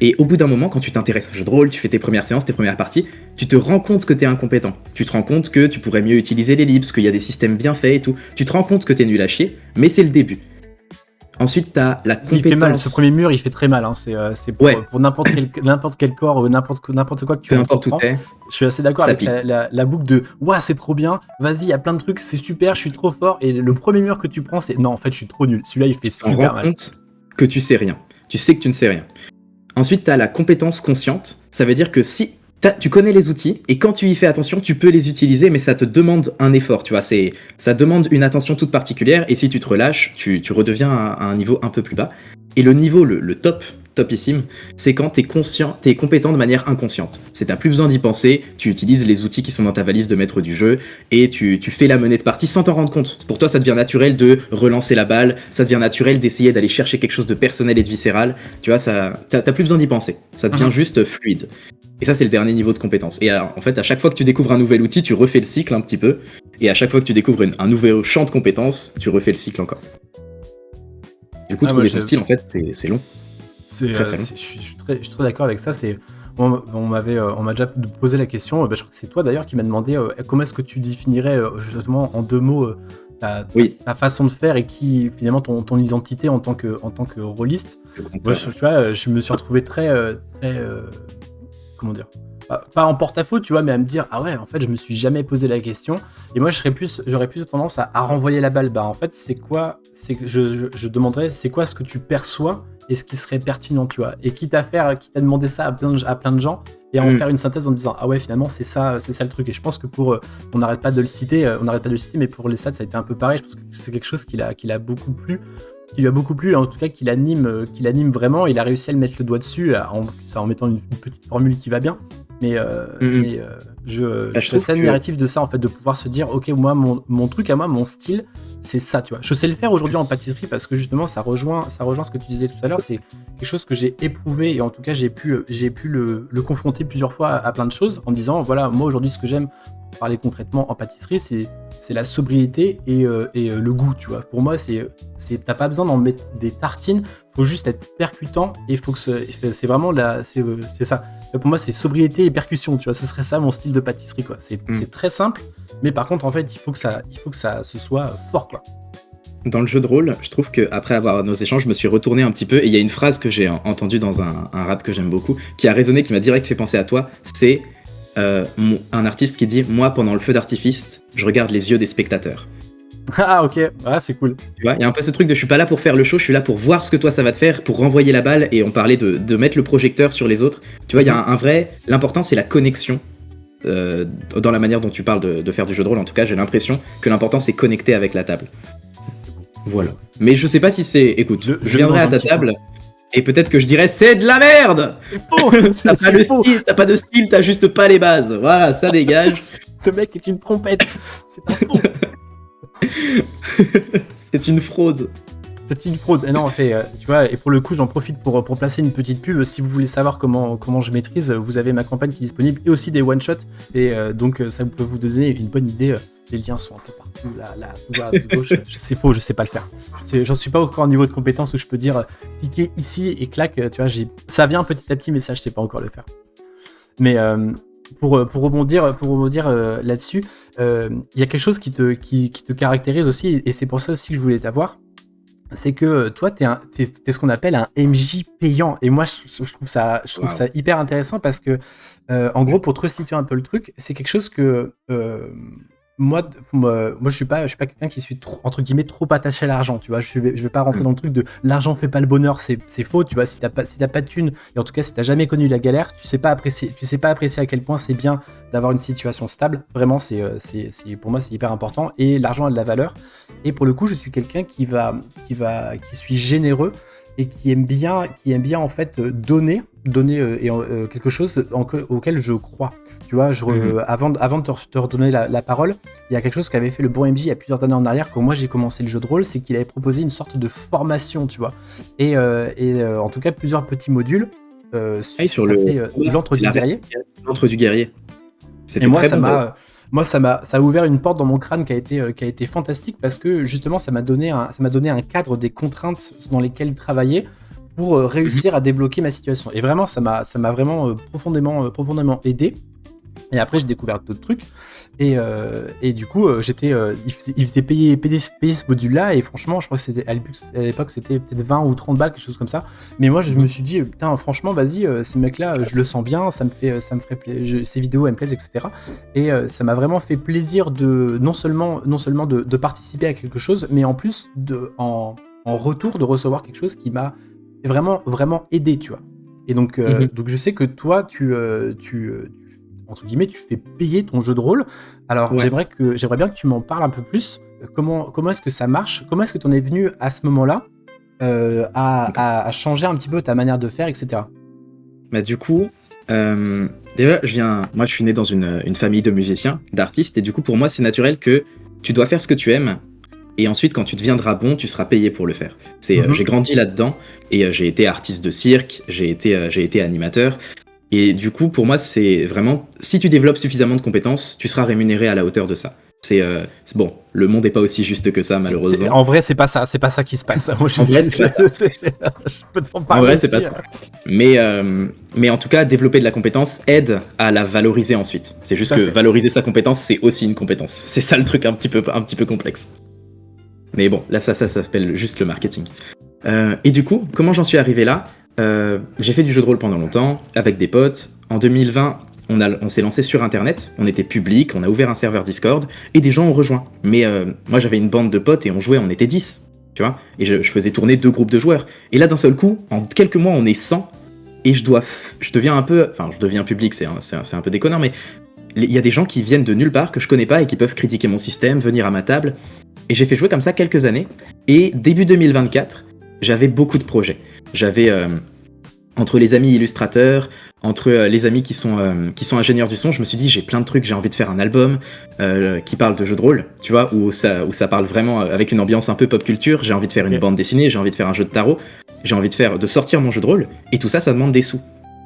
Et au bout d'un moment, quand tu t'intéresses au jeu de rôle, tu fais tes premières séances, tes premières parties, tu te rends compte que t'es incompétent. Tu te rends compte que tu pourrais mieux utiliser l'ellipse, qu'il y a des systèmes bien faits et tout. Tu te rends compte que t'es nul à chier, mais c'est le début. Ensuite, t'as la compétence. Il fait mal, ce premier mur, il fait très mal. Hein. C'est pour n'importe quel corps ou n'importe quoi que tu entreprends. Je suis assez d'accord avec la boucle de « Ouah, c'est trop bien, vas-y, il y a plein de trucs, c'est super, je suis trop fort. » Et le premier mur que tu prends, c'est « Non, en fait, je suis trop nul. Celui-là, il fait super mal. » Tu te rends compte que tu sais rien. Tu sais que tu ne sais rien. Ensuite, t'as la compétence consciente. Ça veut dire que si tu connais les outils, et quand tu y fais attention, tu peux les utiliser, mais ça te demande un effort, tu vois, ça demande une attention toute particulière, et si tu te relâches, tu redeviens à un niveau un peu plus bas. Et le niveau, le topissime, c'est quand t'es conscient, t'es compétent de manière inconsciente. T'as plus besoin d'y penser, tu utilises les outils qui sont dans ta valise de maître du jeu, et tu fais la menée de partie sans t'en rendre compte. Pour toi, ça devient naturel de relancer la balle, ça devient naturel d'essayer d'aller chercher quelque chose de personnel et de viscéral, tu vois, t'as plus besoin d'y penser, ça devient juste fluide. Et ça, c'est le dernier niveau de compétence. Et alors, en fait, à chaque fois que tu découvres un nouvel outil, tu refais le cycle un petit peu, et à chaque fois que tu découvres un nouveau champ de compétences, tu refais le cycle encore. Du coup, trouver son style, en fait, c'est long. C'est, Très, très long. je suis très d'accord avec ça. On m'a déjà posé la question. Je crois que c'est toi d'ailleurs qui m'a demandé comment est-ce que tu définirais justement en 2 mots Oui. ta façon de faire et qui finalement ton identité en tant que rôliste. Moi, tu vois, je me suis retrouvé très comment dire, pas en porte-à-faux, tu vois, mais à me dire ah ouais, en fait, je me suis jamais posé la question. Et moi, j'aurais plus tendance à renvoyer la balle. Bah en fait, c'est quoi, je demanderais c'est quoi ce que tu perçois et ce qui serait pertinent, tu vois. Et quitte à demander ça à plein de gens et à en faire une synthèse en me disant ah ouais, finalement c'est ça le truc. Et je pense que on n'arrête pas de le citer, mais pour les stats ça a été un peu pareil. Je pense que c'est quelque chose qui l'a beaucoup plu. Qui lui a beaucoup plu, en tout cas qu'il anime vraiment. Il a réussi à le mettre le doigt dessus en mettant une petite formule qui va bien. Mais je suis assez admiratif de ça, en fait, de pouvoir se dire ok, moi mon truc à moi, mon style, c'est ça, tu vois. Je sais le faire aujourd'hui en pâtisserie parce que justement ça rejoint ce que tu disais tout à l'heure. C'est quelque chose que j'ai éprouvé et en tout cas j'ai pu le confronter plusieurs fois à plein de choses en me disant voilà, moi aujourd'hui ce que j'aime, pour parler concrètement en pâtisserie, c'est la sobriété et le goût, tu vois. Pour moi, t'as pas besoin d'en mettre des tartines, faut juste être percutant et faut que c'est vraiment c'est ça. Pour moi, c'est sobriété et percussion, tu vois. Ce serait ça mon style de pâtisserie, quoi. C'est très simple, mais par contre, en fait, il faut que ça se soit fort, quoi. Dans le jeu de rôle, je trouve qu'après avoir nos échanges, je me suis retourné un petit peu et il y a une phrase que j'ai entendue dans un rap que j'aime beaucoup, qui a résonné, qui m'a direct fait penser à toi. C'est un artiste qui dit « Moi, pendant le feu d'artifice, je regarde les yeux des spectateurs. » Ah ok, ah, c'est cool. Tu vois, il y a un peu ce truc de je suis pas là pour faire le show, je suis là pour voir ce que toi ça va te faire, pour renvoyer la balle, et on parlait de mettre le projecteur sur les autres. Tu vois, il y a un vrai... L'important, c'est la connexion. Dans la manière dont tu parles de faire du jeu de rôle, en tout cas, j'ai l'impression que l'important, c'est connecter avec la table. Voilà. Mais je sais pas si c'est... Écoute, je viendrai à ta table... Et peut-être que je dirais c'est de la merde. T'as pas de style, t'as juste pas les bases. Voilà, ça dégage. Ce mec est une trompette. C'est un faux. C'est une fraude. C'est une fraude. Et non, en fait, tu vois, et pour le coup, j'en profite pour placer une petite pub. Si vous voulez savoir comment je maîtrise, vous avez ma campagne qui est disponible et aussi des one-shots. Et donc, ça peut vous donner une bonne idée. Les liens sont un peu partout, là, à gauche. C'est faux, je sais pas le faire. J'en suis pas encore au niveau de compétence où je peux dire cliquez ici et clac. Tu vois, ça vient petit à petit, mais ça, je sais pas encore le faire. Mais pour rebondir là-dessus, il y a quelque chose qui te caractérise aussi, et c'est pour ça aussi que je voulais t'avoir. C'est que toi, t'es ce qu'on appelle un MJ payant. Et moi, je trouve ça hyper intéressant parce que, en gros, pour te resituer un peu le truc, c'est quelque chose que moi, je suis pas quelqu'un qui suis trop, entre guillemets, trop attaché à l'argent. Tu vois, je vais pas rentrer dans le truc de l'argent fait pas le bonheur. C'est faux. Tu vois, si t'as pas de thune, et en tout cas, si t'as jamais connu la galère, tu sais pas apprécier à quel point c'est bien d'avoir une situation stable. Vraiment, c'est pour moi, c'est hyper important. Et l'argent a de la valeur. Et pour le coup, je suis quelqu'un qui suis généreux et qui aime bien en fait donner quelque chose auquel je crois. Tu vois, avant de te redonner la parole, il y a quelque chose qu'avait fait le bon MJ il y a plusieurs années en arrière, quand moi j'ai commencé le jeu de rôle, c'est qu'il avait proposé une sorte de formation, tu vois. Et en tout cas, plusieurs petits modules sur l'antre du guerrier. L'antre du guerrier. Et moi, ça a ouvert une porte dans mon crâne qui a été fantastique parce que justement, ça m'a donné un cadre des contraintes dans lesquelles travailler pour réussir à débloquer ma situation. Et vraiment, ça m'a vraiment profondément aidé. Et après, j'ai découvert d'autres trucs. Et du coup, il faisait payer ce module-là. Et franchement, je crois que c'était à l'époque, c'était peut-être 20 ou 30 balles, quelque chose comme ça. Mais moi, je me suis dit, putain, franchement, vas-y, ces mecs-là, je le sens bien, ça me ferait plaisir, ces vidéos, elles me plaisent, etc. Et ça m'a vraiment fait plaisir de non seulement de participer à quelque chose, mais en plus, en retour, de recevoir quelque chose qui m'a vraiment, vraiment aidé, tu vois. Et donc, donc je sais que toi, tu entre guillemets, tu fais payer ton jeu de rôle. Alors, ouais. J'aimerais bien que tu m'en parles un peu plus. Comment est-ce que ça marche ? Comment est-ce que tu en es venu à ce moment-là à changer un petit peu ta manière de faire, etc. Bah, du coup, déjà, moi, je suis né dans une famille de musiciens, d'artistes, et du coup, pour moi, c'est naturel que tu dois faire ce que tu aimes, et ensuite, quand tu deviendras bon, tu seras payé pour le faire. J'ai grandi là-dedans, et j'ai été artiste de cirque, j'ai été animateur. Et du coup, pour moi, c'est vraiment, si tu développes suffisamment de compétences, tu seras rémunéré à la hauteur de ça. Bon, le monde n'est pas aussi juste que ça, malheureusement. En vrai, c'est pas ça qui se passe. Moi, En vrai, c'est pas ça. Je peux t'en parler. En vrai, aussi, c'est pas ça. Mais en tout cas, développer de la compétence aide à la valoriser ensuite. C'est juste que valoriser sa compétence, c'est aussi une compétence. C'est ça le truc un petit peu complexe. Mais bon, là, ça s'appelle juste le marketing. Et du coup, comment j'en suis arrivé là ? J'ai fait du jeu de rôle pendant longtemps, avec des potes. En 2020, on s'est lancé sur Internet, on était public, on a ouvert un serveur Discord, et des gens ont rejoint. Mais moi, j'avais une bande de potes et on jouait, on était 10, tu vois. Et je faisais tourner 2 groupes de joueurs. Et là, d'un seul coup, en quelques mois, on est 100, et je deviens public, c'est un peu déconnant, mais il y a des gens qui viennent de nulle part, que je connais pas, et qui peuvent critiquer mon système, venir à ma table. Et j'ai fait jouer comme ça quelques années, et début 2024, j'avais beaucoup de projets. J'avais, entre les amis illustrateurs, entre les amis qui sont ingénieurs du son, je me suis dit, j'ai plein de trucs, j'ai envie de faire un album qui parle de jeux de rôle, tu vois, où ça parle vraiment avec une ambiance un peu pop culture, j'ai envie de faire une bande dessinée, j'ai envie de faire un jeu de tarot, j'ai envie de sortir mon jeu de rôle, et tout ça, ça demande des sous.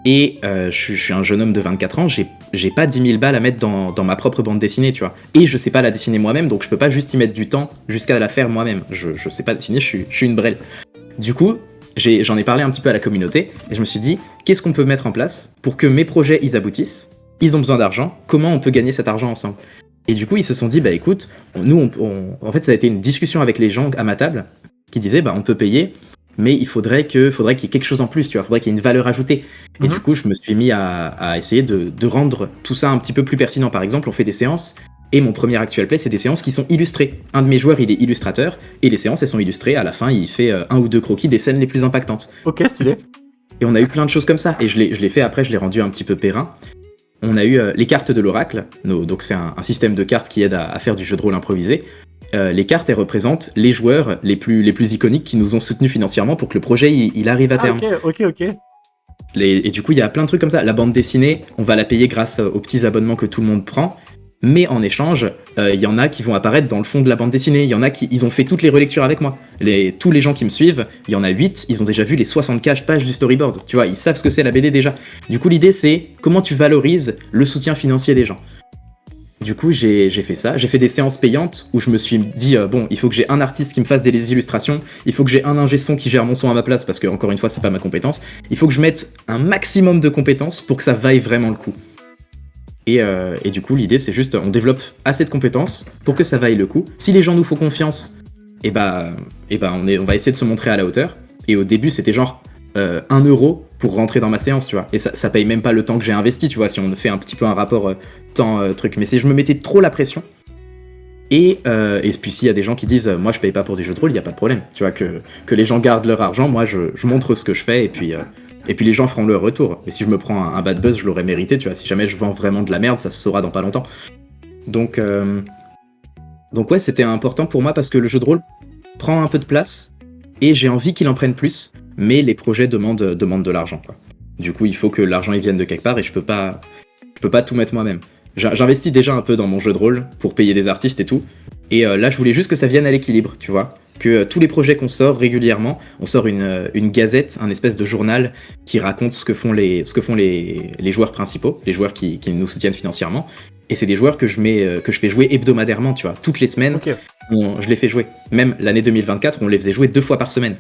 Et je suis un jeune homme de 24 ans, j'ai pas 10 000 balles à mettre dans ma propre bande dessinée, tu vois. Et je sais pas la dessiner moi-même, donc je peux pas juste y mettre du temps jusqu'à la faire moi-même. Je sais pas dessiner, je suis une brêle. Du coup, j'en ai parlé un petit peu à la communauté, et je me suis dit, qu'est-ce qu'on peut mettre en place pour que mes projets, ils aboutissent ? Ils ont besoin d'argent, comment on peut gagner cet argent ensemble ? Et du coup, ils se sont dit, bah écoute, nous, en fait, ça a été une discussion avec les gens à ma table, qui disaient, bah on peut payer, mais il faudrait qu'il y ait quelque chose en plus, tu vois, faudrait qu'il y ait une valeur ajoutée. Et du coup, je me suis mis à essayer de rendre tout ça un petit peu plus pertinent. Par exemple, on fait des séances, et mon premier actual play, c'est des séances qui sont illustrées. Un de mes joueurs, il est illustrateur, et les séances, elles sont illustrées. À la fin, il fait 1 ou 2 croquis des scènes les plus impactantes. Ok, stylé. Et on a eu plein de choses comme ça, et je l'ai fait après, je l'ai rendu un petit peu périn. On a eu les cartes de l'oracle, donc c'est un système de cartes qui aide à faire du jeu de rôle improvisé. Les cartes, elles représentent les joueurs les plus iconiques qui nous ont soutenus financièrement pour que le projet il arrive à terme. Ok. Et du coup, il y a plein de trucs comme ça. La bande dessinée, on va la payer grâce aux petits abonnements que tout le monde prend. Mais en échange, il y en a qui vont apparaître dans le fond de la bande dessinée. Il y en a ils ont fait toutes les relectures avec moi. Tous les gens qui me suivent, il y en a 8, ils ont déjà vu les 64 pages du storyboard. Tu vois, ils savent ce que c'est la BD déjà. Du coup, l'idée, c'est comment tu valorises le soutien financier des gens. Du coup, j'ai fait ça. J'ai fait des séances payantes où je me suis dit, bon, il faut que j'ai un artiste qui me fasse des illustrations, il faut que j'ai un ingé son qui gère mon son à ma place, parce que, encore une fois, c'est pas ma compétence. Il faut que je mette un maximum de compétences pour que ça vaille vraiment le coup. Et du coup, l'idée, c'est juste, on développe assez de compétences pour que ça vaille le coup. Si les gens nous font confiance, on va essayer de se montrer à la hauteur. Et au début, c'était genre 1 euro pour rentrer dans ma séance, tu vois. Et ça paye même pas le temps que j'ai investi, tu vois, si on fait un petit peu un rapport temps-truc. Mais je me mettais trop la pression. Et puis s'il y a des gens qui disent, moi je paye pas pour des jeux de rôle, il y a pas de problème. Tu vois, que les gens gardent leur argent, moi je montre ce que je fais, et puis les gens feront leur retour. Et si je me prends un bad buzz, je l'aurais mérité, tu vois. Si jamais je vends vraiment de la merde, ça se saura dans pas longtemps. Donc ouais, c'était important pour moi parce que le jeu de rôle prend un peu de place et j'ai envie qu'il en prenne plus, mais les projets demandent de l'argent, quoi. Du coup, il faut que l'argent il vienne de quelque part et je peux pas tout mettre moi-même. J'investis déjà un peu dans mon jeu de rôle pour payer des artistes et tout. Et là, je voulais juste que ça vienne à l'équilibre, tu vois. Que tous les projets qu'on sort régulièrement, on sort une gazette, un espèce de journal qui raconte ce que font les joueurs principaux, les joueurs qui nous soutiennent financièrement. Et c'est des joueurs que je fais jouer hebdomadairement, tu vois. Toutes les semaines, je les fais jouer. Même l'année 2024, on les faisait jouer 2 fois par semaine.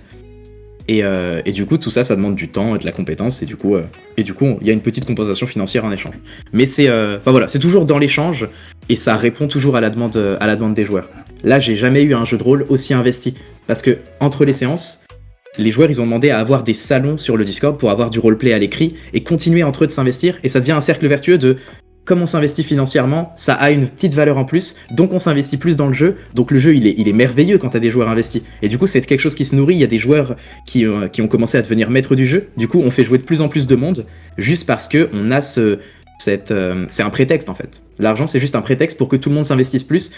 Et du coup, tout ça demande du temps et de la compétence. Et du coup, il y a une petite compensation financière en échange. Mais c'est toujours dans l'échange et ça répond toujours à la demande des joueurs. Là, j'ai jamais eu un jeu de rôle aussi investi. Parce que entre les séances, les joueurs, ils ont demandé à avoir des salons sur le Discord pour avoir du roleplay à l'écrit et continuer entre eux de s'investir. Et ça devient un cercle vertueux de... Comme on s'investit financièrement, ça a une petite valeur en plus, donc on s'investit plus dans le jeu, donc le jeu il est merveilleux quand t'as des joueurs investis. Et du coup c'est quelque chose qui se nourrit, il y a des joueurs qui ont commencé à devenir maîtres du jeu, du coup on fait jouer de plus en plus de monde, juste parce que on a c'est un prétexte en fait. L'argent c'est juste un prétexte pour que tout le monde s'investisse plus,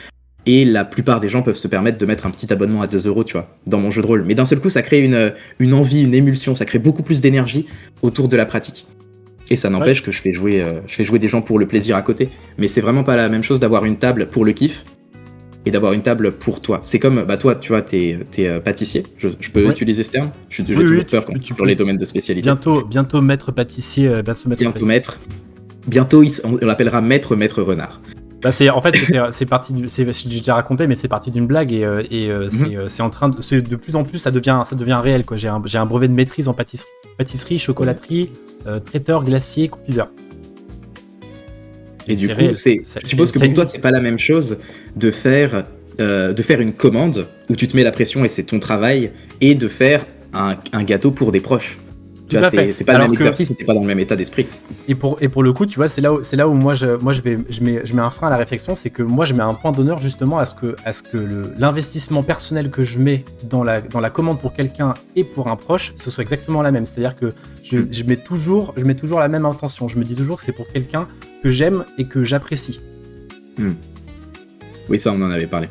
et la plupart des gens peuvent se permettre de mettre un petit abonnement à 2 €, tu vois, dans mon jeu de rôle. Mais d'un seul coup ça crée une envie, une émulsion, ça crée beaucoup plus d'énergie autour de la pratique. Et ça n'empêche que je fais jouer des gens pour le plaisir à côté. Mais c'est vraiment pas la même chose d'avoir une table pour le kiff et d'avoir une table pour toi. C'est comme, toi, tu vois, t'es pâtissier. Je peux utiliser ce terme ? J'ai toujours peur dans les domaines de spécialité. Bientôt maître pâtissier. Bientôt, on l'appellera maître renard. C'est parti j'ai déjà raconté, mais c'est parti d'une blague c'est en train de plus en plus ça devient réel quoi. J'ai un brevet de maîtrise en pâtisserie, chocolaterie, traiteur, glacier, confiseur. Et du coup, je suppose que pour toi, c'est pas la même chose de faire une commande où tu te mets la pression et c'est ton travail, et de faire un gâteau pour des proches. Tu vois, c'est pas le même exercice, c'était pas dans le même état d'esprit. Et pour le coup, tu vois, c'est là où moi je mets un frein à la réflexion, c'est que moi je mets un point d'honneur justement à ce que l'investissement personnel que je mets dans la commande pour quelqu'un et pour un proche, ce soit exactement la même. C'est-à-dire que je mets toujours la même intention. Je me dis toujours que c'est pour quelqu'un que j'aime et que j'apprécie. Oui, ça, on en avait parlé.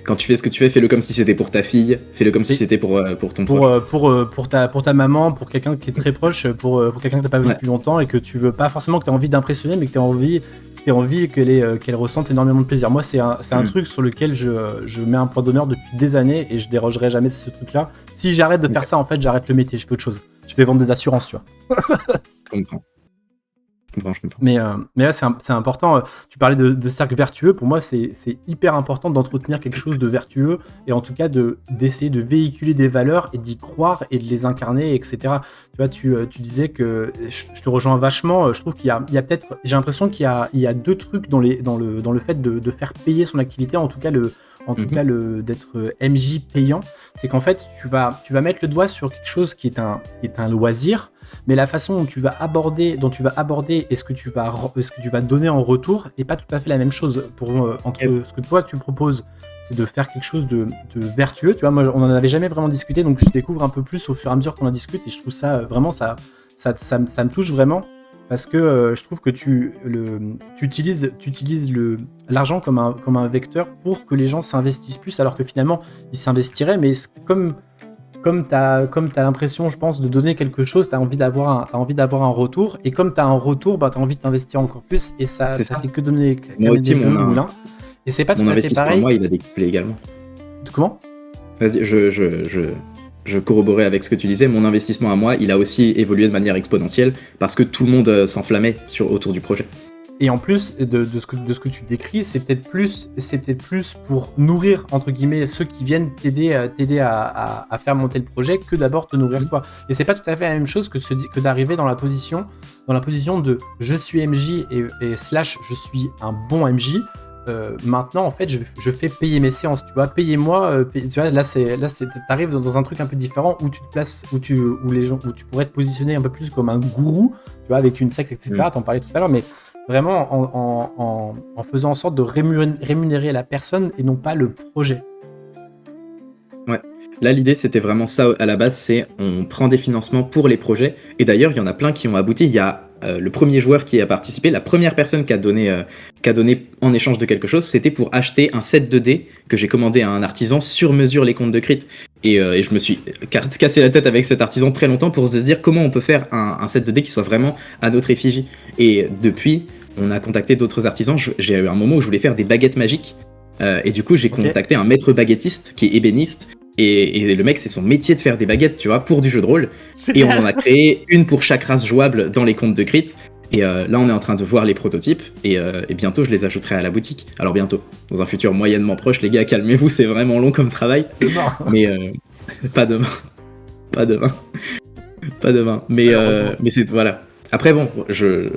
Quand tu fais ce que tu fais, fais-le comme si c'était pour ta fille, fais-le comme si c'était pour ton proche. Pour ta maman, pour quelqu'un qui est très proche, pour quelqu'un que t'as pas vu depuis longtemps et que tu veux pas forcément, que t'as envie d'impressionner, mais que t'as envie qu'elle ressente énormément de plaisir. Moi, c'est un truc sur lequel je mets un point d'honneur depuis des années et je dérogerai jamais de ce truc-là. Si j'arrête de faire ça, en fait, j'arrête le métier, je fais autre chose. Je vais vendre des assurances, tu vois. Je comprends. Mais là, c'est important. Tu parlais de cercle vertueux. Pour moi, c'est hyper important d'entretenir quelque chose de vertueux et en tout cas d'essayer de véhiculer des valeurs et d'y croire et de les incarner, etc. Tu vois, tu disais que je te rejoins vachement. Je trouve qu'il y a peut-être, j'ai l'impression qu'il y a deux trucs dans le fait de faire payer son activité. En tout cas, d'être MJ payant, c'est qu'en fait, tu vas mettre le doigt sur quelque chose qui est un loisir. Mais la façon dont tu vas aborder et ce que tu vas donner en retour est pas tout à fait la même chose. Entre ce que toi tu proposes, c'est de faire quelque chose de vertueux. Tu vois, moi on en avait jamais vraiment discuté, donc je découvre un peu plus au fur et à mesure qu'on en discute et je trouve ça vraiment ça me touche vraiment parce que je trouve que tu utilises l'argent comme un vecteur pour que les gens s'investissent plus, alors que finalement ils s'investiraient, mais comme t'as l'impression, je pense, de donner quelque chose, t'as envie d'avoir un retour, et comme t'as un retour, t'as envie de t'investir encore plus, et ça fait que donner. Moi aussi, moulin. Et c'est pas tout à fait pareil. Mon investissement, moi, il a décuplé également. Comment ? Vas-y, je corroborais avec ce que tu disais. Mon investissement à moi, il a aussi évolué de manière exponentielle parce que tout le monde s'enflammait autour du projet. Et en plus de ce que tu décris, c'est peut-être plus pour nourrir, entre guillemets, ceux qui viennent t'aider à faire monter le projet que d'abord te nourrir toi. Et c'est pas tout à fait la même chose que d'arriver dans la position de je suis MJ et slash je suis un bon MJ. Maintenant, en fait, je fais payer mes séances, tu vois, payez-moi. Tu vois, là, t'arrives dans un truc un peu différent où tu te places, où tu pourrais te positionner un peu plus comme un gourou, tu vois, avec une secte, etc. T'en parlais tout à l'heure, mais vraiment en faisant en sorte de rémunérer la personne et non pas le projet. Ouais. Là, l'idée, c'était vraiment ça à la base, c'est on prend des financements pour les projets. Et d'ailleurs, il y en a plein qui ont abouti. Il y a le premier joueur qui a participé, la première personne qui a donné en échange de quelque chose, c'était pour acheter un set de dés que j'ai commandé à un artisan sur mesure les comptes de crit. Et je me suis cassé la tête avec cet artisan très longtemps pour se dire comment on peut faire un set de dés qui soit vraiment à notre effigie. Et depuis, on a contacté d'autres artisans. J'ai eu un moment où je voulais faire des baguettes magiques. Et du coup, j'ai contacté un maître baguettiste qui est ébéniste. Et le mec, c'est son métier de faire des baguettes, tu vois, pour du jeu de rôle. Et on en a créé une pour chaque race jouable dans les comptes de crit. Et là, on est en train de voir les prototypes. Et bientôt, je les ajouterai à la boutique. Alors bientôt, dans un futur moyennement proche, les gars, calmez-vous, c'est vraiment long comme travail. Mais pas demain. Pas demain. Mais c'est voilà. Après, bon, je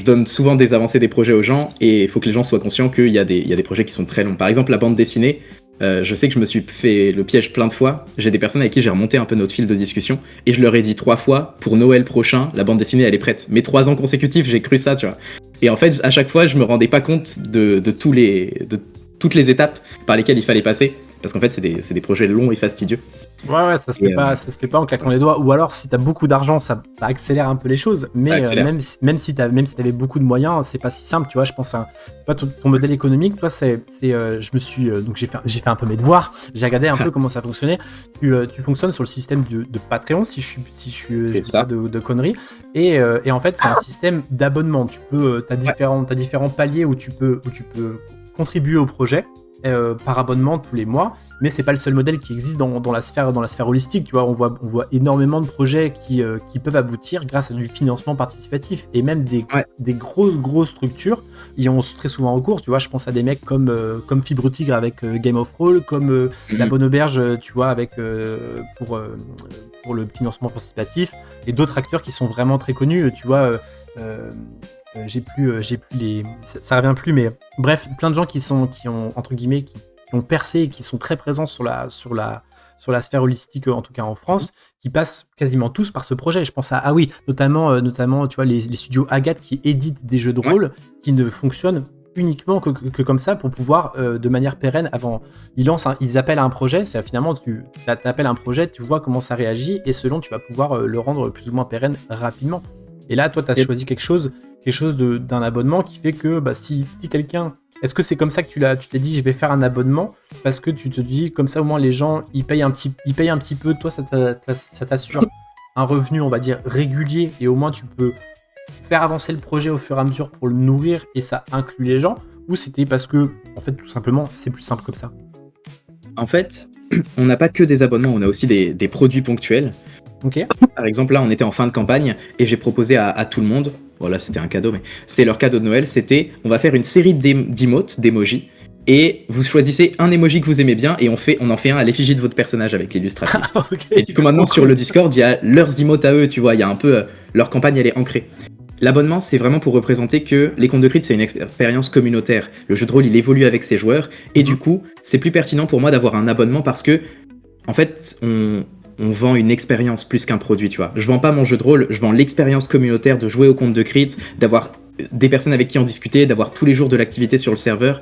donne souvent des avancées des projets aux gens. Et il faut que les gens soient conscients qu'il y a des projets qui sont très longs. Par exemple, la bande dessinée. Je sais que je me suis fait le piège plein de fois. J'ai des personnes avec qui j'ai remonté un peu notre fil de discussion et je leur ai dit 3 fois pour Noël prochain, la bande dessinée elle est prête. Mais 3 ans consécutifs, j'ai cru ça, tu vois. Et en fait, à chaque fois, je me rendais pas compte de toutes les étapes par lesquelles il fallait passer. Parce qu'en fait, c'est des projets longs et fastidieux. Ouais, ça se fait pas en claquant les doigts. Ou alors, si t'as beaucoup d'argent, ça accélère un peu les choses. Mais même si t'avais beaucoup de moyens, c'est pas si simple. Tu vois, je pense ton modèle économique, toi, donc j'ai fait un peu mes devoirs. J'ai regardé un peu comment ça fonctionnait. Tu fonctionnes sur le système de Patreon, si je dis pas de conneries. Et en fait, c'est un système d'abonnement. T'as différents paliers où tu peux contribuer au projet. Par abonnement tous les mois, mais c'est pas le seul modèle qui existe dans la sphère holistique. Tu vois, on voit énormément de projets qui peuvent aboutir grâce à du financement participatif et même des grosses structures y ont très souvent recours. Tu vois, je pense à des mecs comme Fibre Tigre avec Game of Roll, comme La Bonne Auberge, tu vois, avec pour le financement participatif, et d'autres acteurs qui sont vraiment très connus. Tu vois, j'ai plus les, ça revient plus, mais bref, plein de gens qui ont entre guillemets qui ont percé et qui sont très présents sur la sphère holistique, en tout cas en France, qui passent quasiment tous par ce projet. Je pense à, notamment, tu vois, les studios Agathe qui éditent des jeux de rôle qui ne fonctionnent uniquement que comme ça pour pouvoir, de manière pérenne, ils appellent à un projet, c'est finalement, tu appelles un projet, tu vois comment ça réagit, et selon, tu vas pouvoir le rendre plus ou moins pérenne rapidement. Et là, toi, tu as choisi quelque chose d'un abonnement qui fait que si quelqu'un... Est-ce que c'est comme ça que tu t'es dit, je vais faire un abonnement parce que tu te dis, comme ça, au moins, les gens, ils payent un petit peu. Toi, ça t'assure un revenu, on va dire, régulier. Et au moins, tu peux faire avancer le projet au fur et à mesure pour le nourrir. Et ça inclut les gens. Ou c'était parce que, en fait, tout simplement, c'est plus simple comme ça? En fait, on n'a pas que des abonnements, on a aussi des produits ponctuels. Ok. Par exemple, là, on était en fin de campagne et j'ai proposé à tout le monde, voilà, c'était un cadeau, mais c'était leur cadeau de Noël, on va faire une série d'emotes, d'emojis, et vous choisissez un emoji que vous aimez bien et on en fait un à l'effigie de votre personnage avec l'illustratrice. Okay. Et du coup, maintenant, sur le Discord, il y a leurs emotes à eux, tu vois, il y a un peu, leur campagne, elle est ancrée. L'abonnement, c'est vraiment pour représenter que les Contes de Crypte, c'est une expérience communautaire. Le jeu de rôle, il évolue avec ses joueurs, et du coup, c'est plus pertinent pour moi d'avoir un abonnement parce que, en fait, on vend une expérience plus qu'un produit, tu vois. Je vends pas mon jeu de rôle, je vends l'expérience communautaire de jouer au Contes de Crypte, d'avoir des personnes avec qui en discuter, d'avoir tous les jours de l'activité sur le serveur.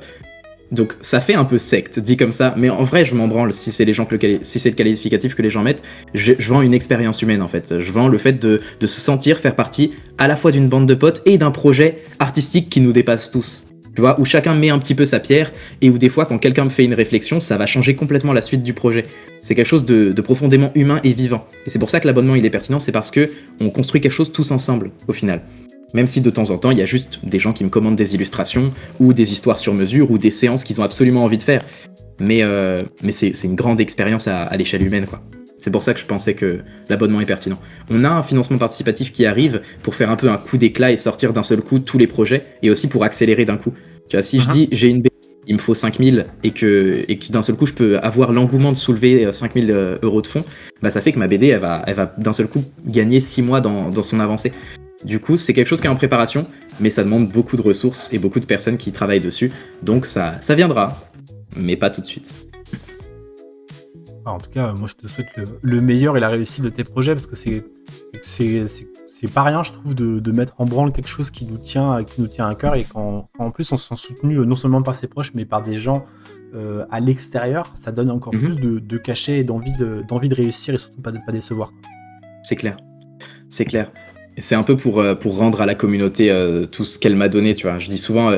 Donc ça fait un peu secte, dit comme ça, mais en vrai je m'en branle si c'est le qualificatif que les gens mettent. Je vends une expérience humaine en fait. Je vends le fait de se sentir faire partie à la fois d'une bande de potes et d'un projet artistique qui nous dépasse tous. Tu vois, où chacun met un petit peu sa pierre, et où des fois, quand quelqu'un me fait une réflexion, ça va changer complètement la suite du projet. C'est quelque chose de profondément humain et vivant. Et c'est pour ça que l'abonnement, il est pertinent, c'est parce que on construit quelque chose tous ensemble, au final. Même si de temps en temps, il y a juste des gens qui me commandent des illustrations, ou des histoires sur mesure, ou des séances qu'ils ont absolument envie de faire. Mais c'est une grande expérience à l'échelle humaine, quoi. C'est pour ça que je pensais que l'abonnement est pertinent. On a un financement participatif qui arrive pour faire un peu un coup d'éclat et sortir d'un seul coup tous les projets, et aussi pour accélérer d'un coup. Tu vois, si je dis j'ai une BD, il me faut 5000 et que d'un seul coup je peux avoir l'engouement de soulever 5000 euros de fonds, ça fait que ma BD elle va d'un seul coup gagner 6 mois dans son avancée. Du coup, c'est quelque chose qui est en préparation, mais ça demande beaucoup de ressources et beaucoup de personnes qui travaillent dessus, donc ça viendra, mais pas tout de suite. En tout cas, moi je te souhaite le meilleur et la réussite de tes projets, parce que c'est pas rien, je trouve, de mettre en branle quelque chose qui nous tient à cœur, et quand en plus on se sent soutenu non seulement par ses proches mais par des gens à l'extérieur, ça donne encore plus de cachet et d'envie de réussir, et surtout pas décevoir, quoi. C'est clair. Et c'est un peu pour rendre à la communauté tout ce qu'elle m'a donné, tu vois. Je dis souvent,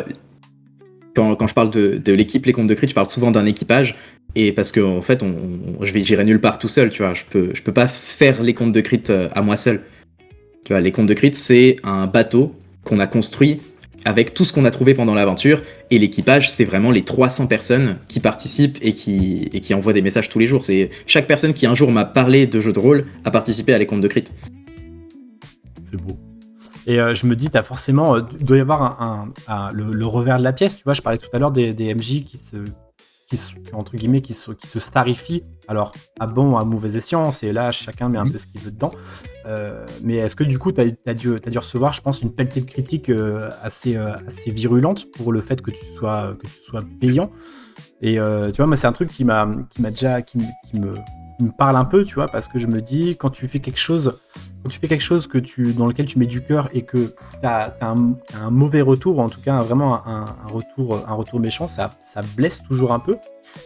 quand je parle de l'équipe Les Contes de Crypte, je parle souvent d'un équipage, et parce que en fait, j'irai nulle part tout seul, tu vois. Je peux pas faire Les Contes de Crypte à moi seul. Tu vois, Les Contes de Crypte, c'est un bateau qu'on a construit avec tout ce qu'on a trouvé pendant l'aventure, et l'équipage, c'est vraiment les 300 personnes qui participent et qui envoient des messages tous les jours. C'est chaque personne qui un jour m'a parlé de jeux de rôle a participé à Les Contes de Crypte. C'est beau. Et je me dis, t'as forcément, doit y avoir le revers de la pièce, tu vois. Je parlais tout à l'heure des MJ qui se starifient, alors à bon ou à mauvais escient, et là chacun met un peu ce qu'il veut dedans, mais est-ce que du coup t'as dû recevoir, je pense, une pelletée de critiques assez virulente pour le fait que tu sois payant, et tu vois, moi c'est un truc qui me parle un peu, tu vois, parce que je me dis, quand tu fais quelque chose dans lequel tu mets du cœur, et que t'as un mauvais retour, ou en tout cas vraiment un retour méchant, ça blesse toujours un peu.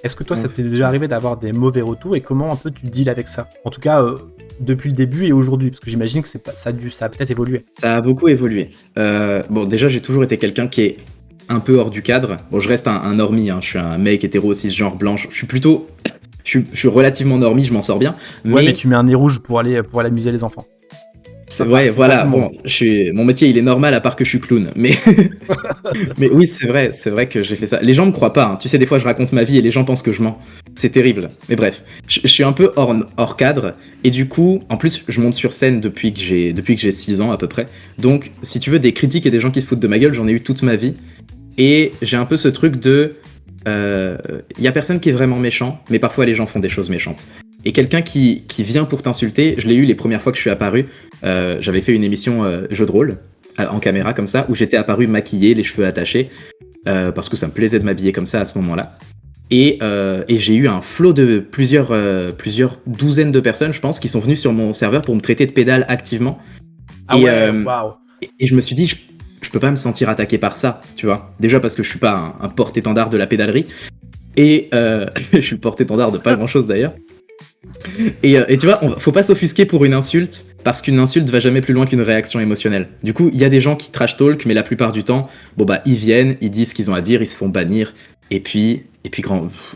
Est-ce que toi, ça t'est déjà arrivé d'avoir des mauvais retours, et comment un peu tu deals avec ça? En tout cas, depuis le début et aujourd'hui, parce que j'imagine que ça a peut-être évolué. Ça a beaucoup évolué. Bon, déjà, j'ai toujours été quelqu'un qui est un peu hors du cadre. Bon, je reste un normie, hein. Je suis un mec hétéro, cisgenre, blanche. Je suis relativement normie, je m'en sors bien. Ouais, mais tu mets un nez rouge pour aller amuser les enfants. Ouais, voilà. Bon, mon métier, il est normal, à part que je suis clown. Mais oui, c'est vrai que j'ai fait ça. Les gens me croient pas, hein. Tu sais, des fois, je raconte ma vie et les gens pensent que je mens. C'est terrible. Mais bref, je suis un peu hors cadre. Et du coup, en plus, je monte sur scène depuis que j'ai 6 ans à peu près. Donc, si tu veux, des critiques et des gens qui se foutent de ma gueule, j'en ai eu toute ma vie. Et j'ai un peu ce truc de... y a personne qui est vraiment méchant, mais parfois les gens font des choses méchantes. Et quelqu'un qui vient pour t'insulter, je l'ai eu les premières fois que je suis apparu, j'avais fait une émission jeu de rôle, en caméra comme ça, où j'étais apparu maquillé, les cheveux attachés, parce que ça me plaisait de m'habiller comme ça à ce moment-là. Et j'ai eu un flot de plusieurs douzaines de personnes, je pense, qui sont venues sur mon serveur pour me traiter de pédale activement. Waouh. Et je me suis dit, je peux pas me sentir attaqué par ça, tu vois. Déjà parce que je suis pas un porte-étendard de la pédalerie. Et je suis le porte-étendard de pas grand-chose d'ailleurs. Et tu vois, faut pas s'offusquer pour une insulte, parce qu'une insulte va jamais plus loin qu'une réaction émotionnelle. Du coup, il y a des gens qui trash talk, mais la plupart du temps, ils viennent, ils disent ce qu'ils ont à dire, ils se font bannir, et puis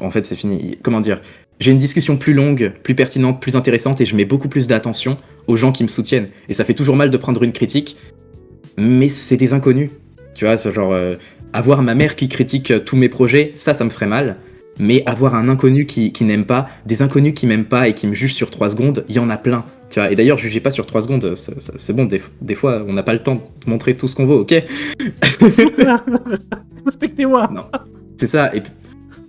en fait, c'est fini. Comment dire ? J'ai une discussion plus longue, plus pertinente, plus intéressante, et je mets beaucoup plus d'attention aux gens qui me soutiennent. Et ça fait toujours mal de prendre une critique, mais c'est des inconnus. Tu vois, c'est genre, avoir ma mère qui critique tous mes projets, ça me ferait mal. Mais avoir un inconnu qui n'aime pas, des inconnus qui m'aiment pas et qui me jugent sur 3 secondes, il y en a plein. Tu vois. Et d'ailleurs, jugez pas sur 3 secondes, c'est bon, des fois, on n'a pas le temps de montrer tout ce qu'on vaut, ok ? Respectez-moi. Non, c'est ça. Et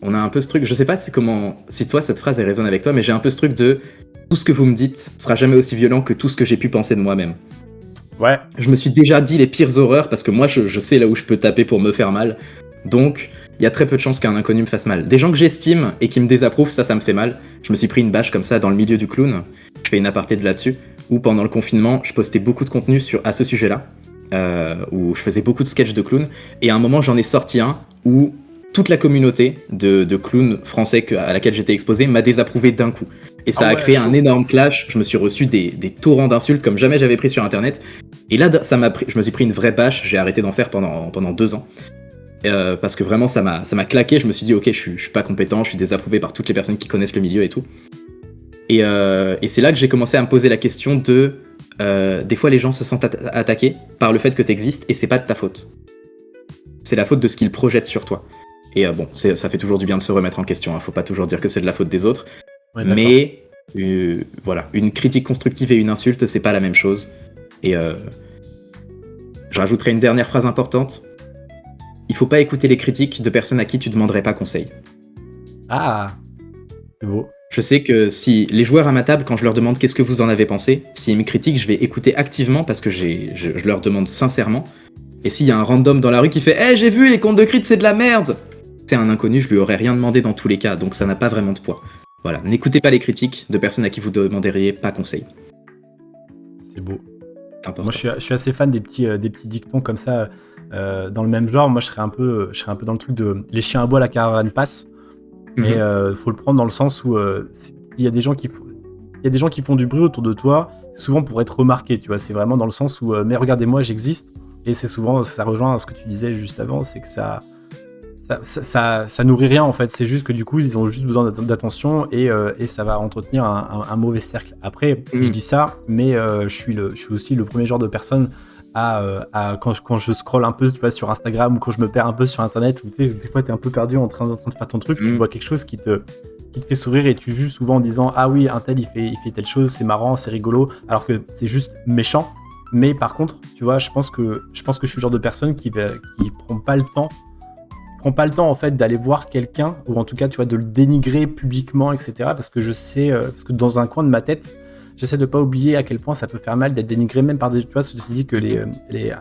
on a un peu ce truc, je sais pas si toi, cette phrase, elle résonne avec toi, mais j'ai un peu ce truc de tout ce que vous me dites sera jamais aussi violent que tout ce que j'ai pu penser de moi-même. Ouais. Je me suis déjà dit les pires horreurs parce que moi, je sais là où je peux taper pour me faire mal. Donc, il y a très peu de chances qu'un inconnu me fasse mal. Des gens que j'estime et qui me désapprouvent, ça me fait mal. Je me suis pris une bâche comme ça dans le milieu du clown. Je fais une aparté de là-dessus. Où pendant le confinement, je postais beaucoup de contenu à ce sujet-là. Où je faisais beaucoup de sketchs de clown. Et à un moment, j'en ai sorti un où toute la communauté de clowns français à laquelle j'étais exposé m'a désapprouvé d'un coup. Et ça a créé un énorme clash. Je me suis reçu des torrents d'insultes comme jamais j'avais pris sur Internet. Et là, je me suis pris une vraie bâche. J'ai arrêté d'en faire pendant 2 ans. Parce que vraiment ça m'a claqué, je me suis dit ok, je suis pas compétent, je suis désapprouvé par toutes les personnes qui connaissent le milieu et tout. Et c'est là que j'ai commencé à me poser la question de des fois les gens se sentent attaqués par le fait que t'existes et c'est pas de ta faute. C'est la faute de ce qu'ils projettent sur toi. Et ça fait toujours du bien de se remettre en question, hein. Faut pas toujours dire que c'est de la faute des autres. Ouais, mais voilà, une critique constructive et une insulte, c'est pas la même chose. Et je rajouterai une dernière phrase importante. Il faut pas écouter les critiques de personnes à qui tu demanderais pas conseil. Ah, c'est beau. Je sais que si les joueurs à ma table, quand je leur demande qu'est-ce que vous en avez pensé, s'ils me critiquent, je vais écouter activement parce que je leur demande sincèrement. Et s'il y a un random dans la rue qui fait « Hey, j'ai vu, les contes de crit, c'est de la merde !» C'est un inconnu, je lui aurais rien demandé dans tous les cas, donc ça n'a pas vraiment de poids. Voilà, n'écoutez pas les critiques de personnes à qui vous demanderiez pas conseil. C'est beau. Moi, je suis assez fan des petits dictons comme ça. Dans le même genre, moi je serais un peu dans le truc de les chiens à bois, la caravane passe. Mais faut le prendre dans le sens où il y a des gens qui font du bruit autour de toi, souvent pour être remarqués, tu vois. C'est vraiment dans le sens où mais regardez-moi, j'existe. Et c'est souvent, ça rejoint ce que tu disais juste avant, c'est que ça nourrit rien en fait. C'est juste que du coup ils ont juste besoin d'attention et ça va entretenir un mauvais cercle. Après, je dis ça, mais je suis aussi le premier genre de personne quand je scrolle un peu, tu vois, sur Instagram ou quand je me perds un peu sur Internet, où des fois t'es un peu perdu en train de faire ton truc, tu vois quelque chose qui te fait sourire et tu juges souvent en disant ah oui, un tel il fait telle chose, c'est marrant, c'est rigolo, alors que c'est juste méchant. Mais par contre, tu vois, je pense que je suis le genre de personne qui prend pas le temps en fait d'aller voir quelqu'un, ou en tout cas tu vois de le dénigrer publiquement, etc. Parce que je sais, parce que dans un coin de ma tête, j'essaie de pas oublier à quel point ça peut faire mal d'être dénigré même par des, tu vois, tu te dis que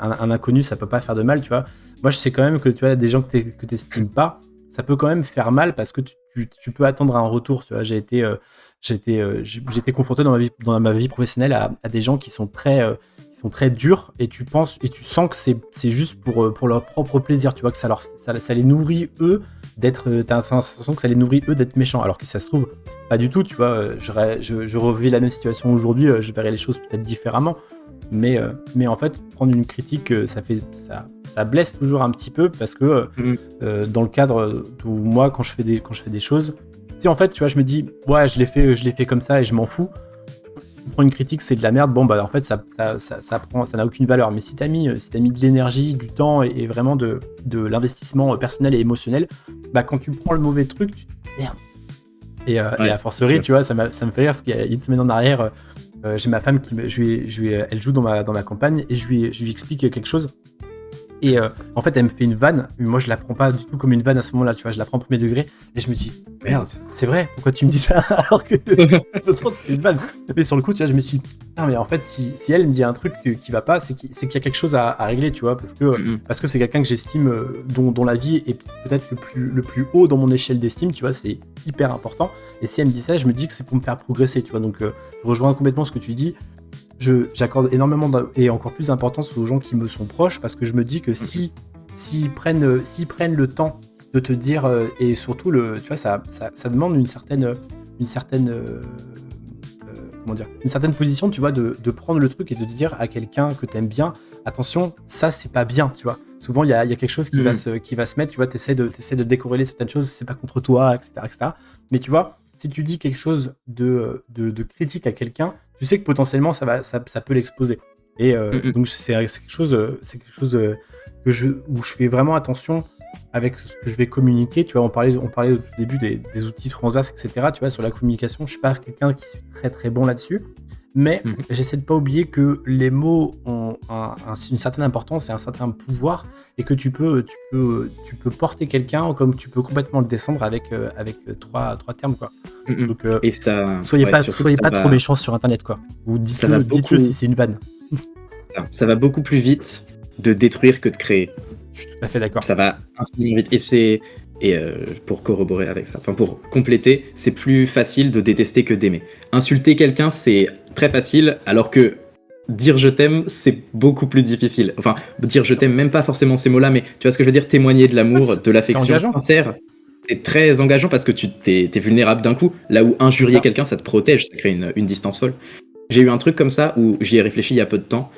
un inconnu ça peut pas faire de mal, tu vois. Moi je sais quand même que tu vois des gens que t'estimes pas, ça peut quand même faire mal parce que tu peux attendre un retour, tu vois. J'ai été confronté dans ma vie professionnelle à des gens qui sont très durs et tu sens que c'est juste pour leur propre plaisir, tu vois, que ça les nourrit eux t'as l'impression que ça les nourrit eux d'être méchants, alors que ça se trouve pas du tout, tu vois. Je revis la même situation aujourd'hui, je verrais les choses peut-être différemment, mais en fait prendre une critique, ça blesse toujours un petit peu parce que dans le cadre où moi quand je fais des choses, si en fait tu vois je me dis ouais je l'ai fait comme ça et je m'en fous. Prendre une critique c'est de la merde, bon bah en fait ça n'a aucune valeur, mais si t'as mis de l'énergie, du temps et vraiment de l'investissement personnel et émotionnel, bah quand tu prends le mauvais truc tu te merde. Et a fortiori tu vois ça me fait rire parce qu'il y a une semaine en arrière j'ai ma femme elle joue dans ma campagne et je lui explique quelque chose Et en fait, elle me fait une vanne. Moi, je la prends pas du tout comme une vanne à ce moment-là, tu vois. Je la prends au premier degré. Et je me dis, merde, c'est vrai, pourquoi tu me dis ça alors que l'autre, c'était une vanne. Mais sur le coup, tu vois, je me suis dit, non, mais en fait, si elle me dit un truc qui va pas, c'est qu'il y a quelque chose à régler, tu vois. Parce que c'est quelqu'un que j'estime, dont la vie est peut-être le plus haut dans mon échelle d'estime, tu vois. C'est hyper important. Et si elle me dit ça, je me dis que c'est pour me faire progresser, tu vois. Donc, je rejoins complètement ce que tu dis. J'accorde énormément et encore plus d'importance aux gens qui me sont proches parce que je me dis que s'ils prennent le temps de te dire et surtout tu vois ça demande une certaine comment dire, une certaine position, tu vois, de prendre le truc et de dire à quelqu'un que t'aimes bien, attention, ça c'est pas bien, tu vois. Souvent il y a quelque chose qui va se mettre, tu vois, t'essaies de décorréler certaines choses, c'est pas contre toi, etc. Mais tu vois, si tu dis quelque chose de critique à quelqu'un, tu sais que potentiellement ça peut l'exposer. Et donc c'est quelque chose où je fais vraiment attention avec ce que je vais communiquer. Tu vois, on parlait au tout début des outils transverses, etc. Tu vois, sur la communication, je suis pas quelqu'un qui est très très bon là-dessus. Mais j'essaie de pas oublier que les mots ont une certaine importance et un certain pouvoir, et que tu peux porter quelqu'un comme tu peux complètement le descendre avec trois termes, quoi. Donc et ça, soyez pas trop méchants sur internet, quoi. Ou dites-le si c'est une vanne. Ça va beaucoup plus vite de détruire que de créer. Je suis tout à fait d'accord. Ça va infiniment vite. Et pour corroborer avec ça, enfin pour compléter, c'est plus facile de détester que d'aimer. Insulter quelqu'un, c'est très facile, alors que dire je t'aime, c'est beaucoup plus difficile. Enfin, dire je t'aime, même pas forcément ces mots-là, mais tu vois ce que je veux dire, témoigner de l'amour, de l'affection sincère, c'est très engageant parce que tu t'es vulnérable d'un coup. Là où injurier quelqu'un, ça te protège, ça crée une distance folle. J'ai eu un truc comme ça où j'y ai réfléchi il y a peu de temps.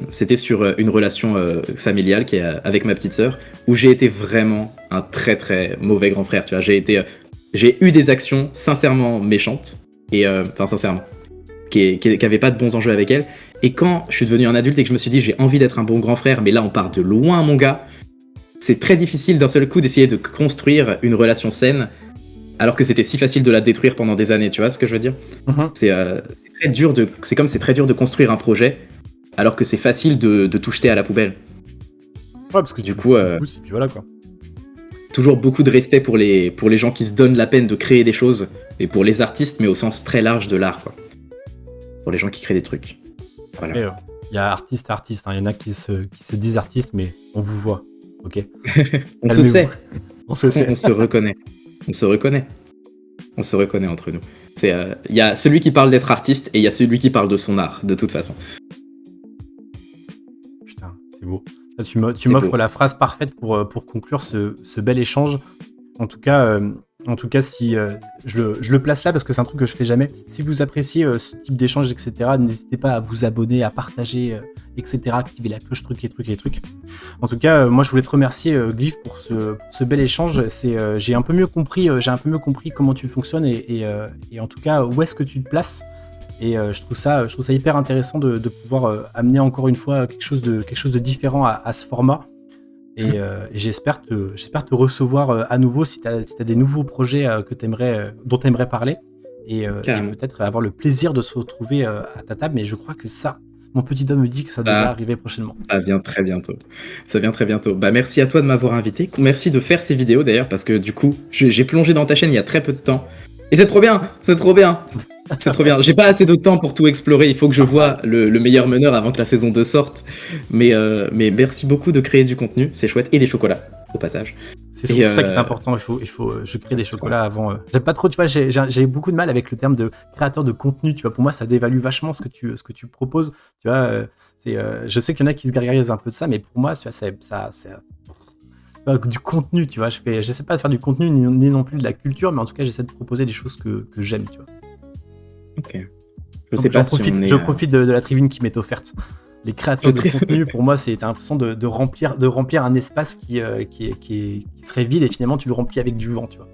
C'était sur une relation familiale qui est avec ma petite sœur, où j'ai été vraiment un très très mauvais grand frère. Tu vois, j'ai eu des actions sincèrement méchantes et sincèrement qui avaient pas de bons enjeux avec elle. Et quand je suis devenu un adulte et que je me suis dit j'ai envie d'être un bon grand frère, mais là on part de loin, mon gars, c'est très difficile d'un seul coup d'essayer de construire une relation saine, alors que c'était si facile de la détruire pendant des années. Tu vois ce que je veux dire? C'est très dur c'est comme c'est très dur de construire un projet, alors que c'est facile de tout jeter à la poubelle. Ouais, parce que du coup, et puis voilà, quoi. Toujours beaucoup de respect pour les gens qui se donnent la peine de créer des choses, et pour les artistes, mais au sens très large de l'art, quoi. Pour les gens qui créent des trucs. Voilà. Il y a artistes, hein. Il y en a qui se disent artistes, mais on vous voit, ok? On se sait. On se reconnaît. On se reconnaît entre nous. Il y a celui qui parle d'être artiste et il y a celui qui parle de son art, de toute façon. Putain, c'est beau. Là, tu m'offres la phrase parfaite pour conclure ce bel échange. En tout cas, si je le place là parce que c'est un truc que je fais jamais. Si vous appréciez ce type d'échange, etc., n'hésitez pas à vous abonner, à partager, etc., activer la cloche, trucs. En tout cas, moi, je voulais te remercier, Glyph, pour ce bel échange. J'ai un peu mieux compris comment tu fonctionnes et en tout cas où est-ce que tu te places. Et je trouve ça hyper intéressant de pouvoir amener encore une fois quelque chose de différent à ce format. Et j'espère te recevoir à nouveau si tu as des nouveaux projets dont tu aimerais parler. Et peut-être avoir le plaisir de se retrouver à ta table. Mais je crois que ça, mon petit homme me dit que ça devrait arriver prochainement. Ça vient très bientôt. Bah, merci à toi de m'avoir invité. Merci de faire ces vidéos d'ailleurs, parce que du coup, j'ai plongé dans ta chaîne il y a très peu de temps. Et c'est trop bien. C'est trop bien. J'ai pas assez de temps pour tout explorer. Il faut que je voie le meilleur meneur avant que la saison 2 sorte. Mais merci beaucoup de créer du contenu. C'est chouette. Et des chocolats, au passage. C'est surtout ça qui est important. Je crée des chocolats avant. J'aime pas trop, tu vois, j'ai beaucoup de mal avec le terme de créateur de contenu. Tu vois, pour moi, ça dévalue vachement ce que tu proposes. Tu vois, je sais qu'il y en a qui se gargarisent un peu de ça, mais pour moi, tu vois, c'est du contenu, tu vois. J'essaie pas de faire du contenu ni non plus de la culture, mais en tout cas, j'essaie de proposer des choses que j'aime, tu vois. Ok. Je profite de la tribune qui m'est offerte. Les créateurs de contenu, pour moi, t'as l'impression de remplir un espace qui serait vide et finalement tu le remplis avec du vent, tu vois.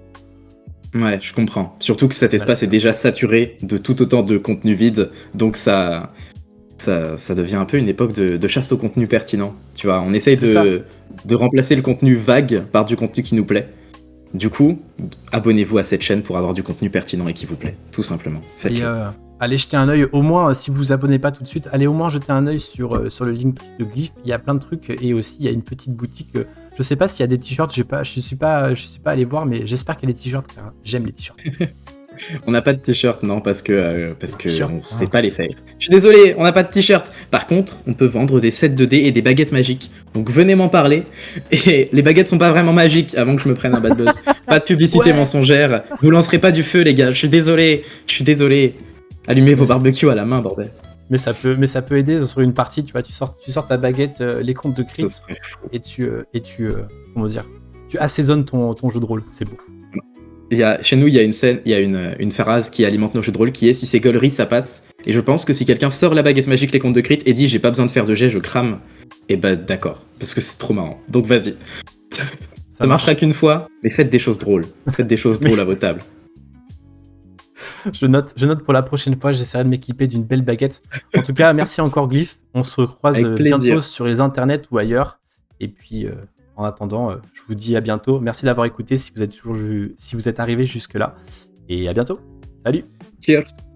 Ouais, je comprends. Surtout que cet espace est déjà saturé de tout autant de contenu vide, donc ça devient un peu une époque de chasse au contenu pertinent. Tu vois, on essaye de remplacer le contenu vague par du contenu qui nous plaît. Du coup, abonnez-vous à cette chaîne pour avoir du contenu pertinent et qui vous plaît, tout simplement. allez jeter un œil, au moins, si vous vous abonnez pas tout de suite, allez au moins jeter un œil sur le Linktree de Glyph. Il y a plein de trucs, et aussi, il y a une petite boutique. Je sais pas s'il y a des t-shirts, je suis pas allé voir, mais j'espère qu'il y a des t-shirts, car j'aime les t-shirts. On n'a pas de t-shirt, non, parce que T-shirt, on sait pas les faire. Je suis désolé, on n'a pas de t-shirt. Par contre, on peut vendre des sets de dés et des baguettes magiques. Donc venez m'en parler. Et les baguettes sont pas vraiment magiques, avant que je me prenne un bad buzz. Pas de publicité Ouais. mensongère. Vous lancerez pas du feu, les gars. Je suis désolé. Allumez vos barbecues à la main, bordel. Mais ça peut aider sur une partie, tu vois, tu sors ta baguette, les comptes de Ça crit, serait fou. et comment dire, tu assaisonnes ton jeu de rôle, c'est beau. Chez nous, il y a une scène, il y a une phrase qui alimente nos jeux de rôle qui est si c'est gaulerie, ça passe. Et je pense que si quelqu'un sort la baguette magique, les comptes de crit, et dit j'ai pas besoin de faire de jet, je crame, et bah d'accord, parce que c'est trop marrant. Donc vas-y. Ça marchera qu'une fois, mais faites des choses drôles. Faites des choses drôles à vos tables. Je note pour la prochaine fois, j'essaierai de m'équiper d'une belle baguette. En tout cas, merci encore Glyph. On se recroise Avec plaisir. bientôt sur les internets ou ailleurs. Et puis, en attendant, je vous dis à bientôt. Merci d'avoir écouté si vous êtes arrivé jusque-là. Et à bientôt. Salut. Cheers.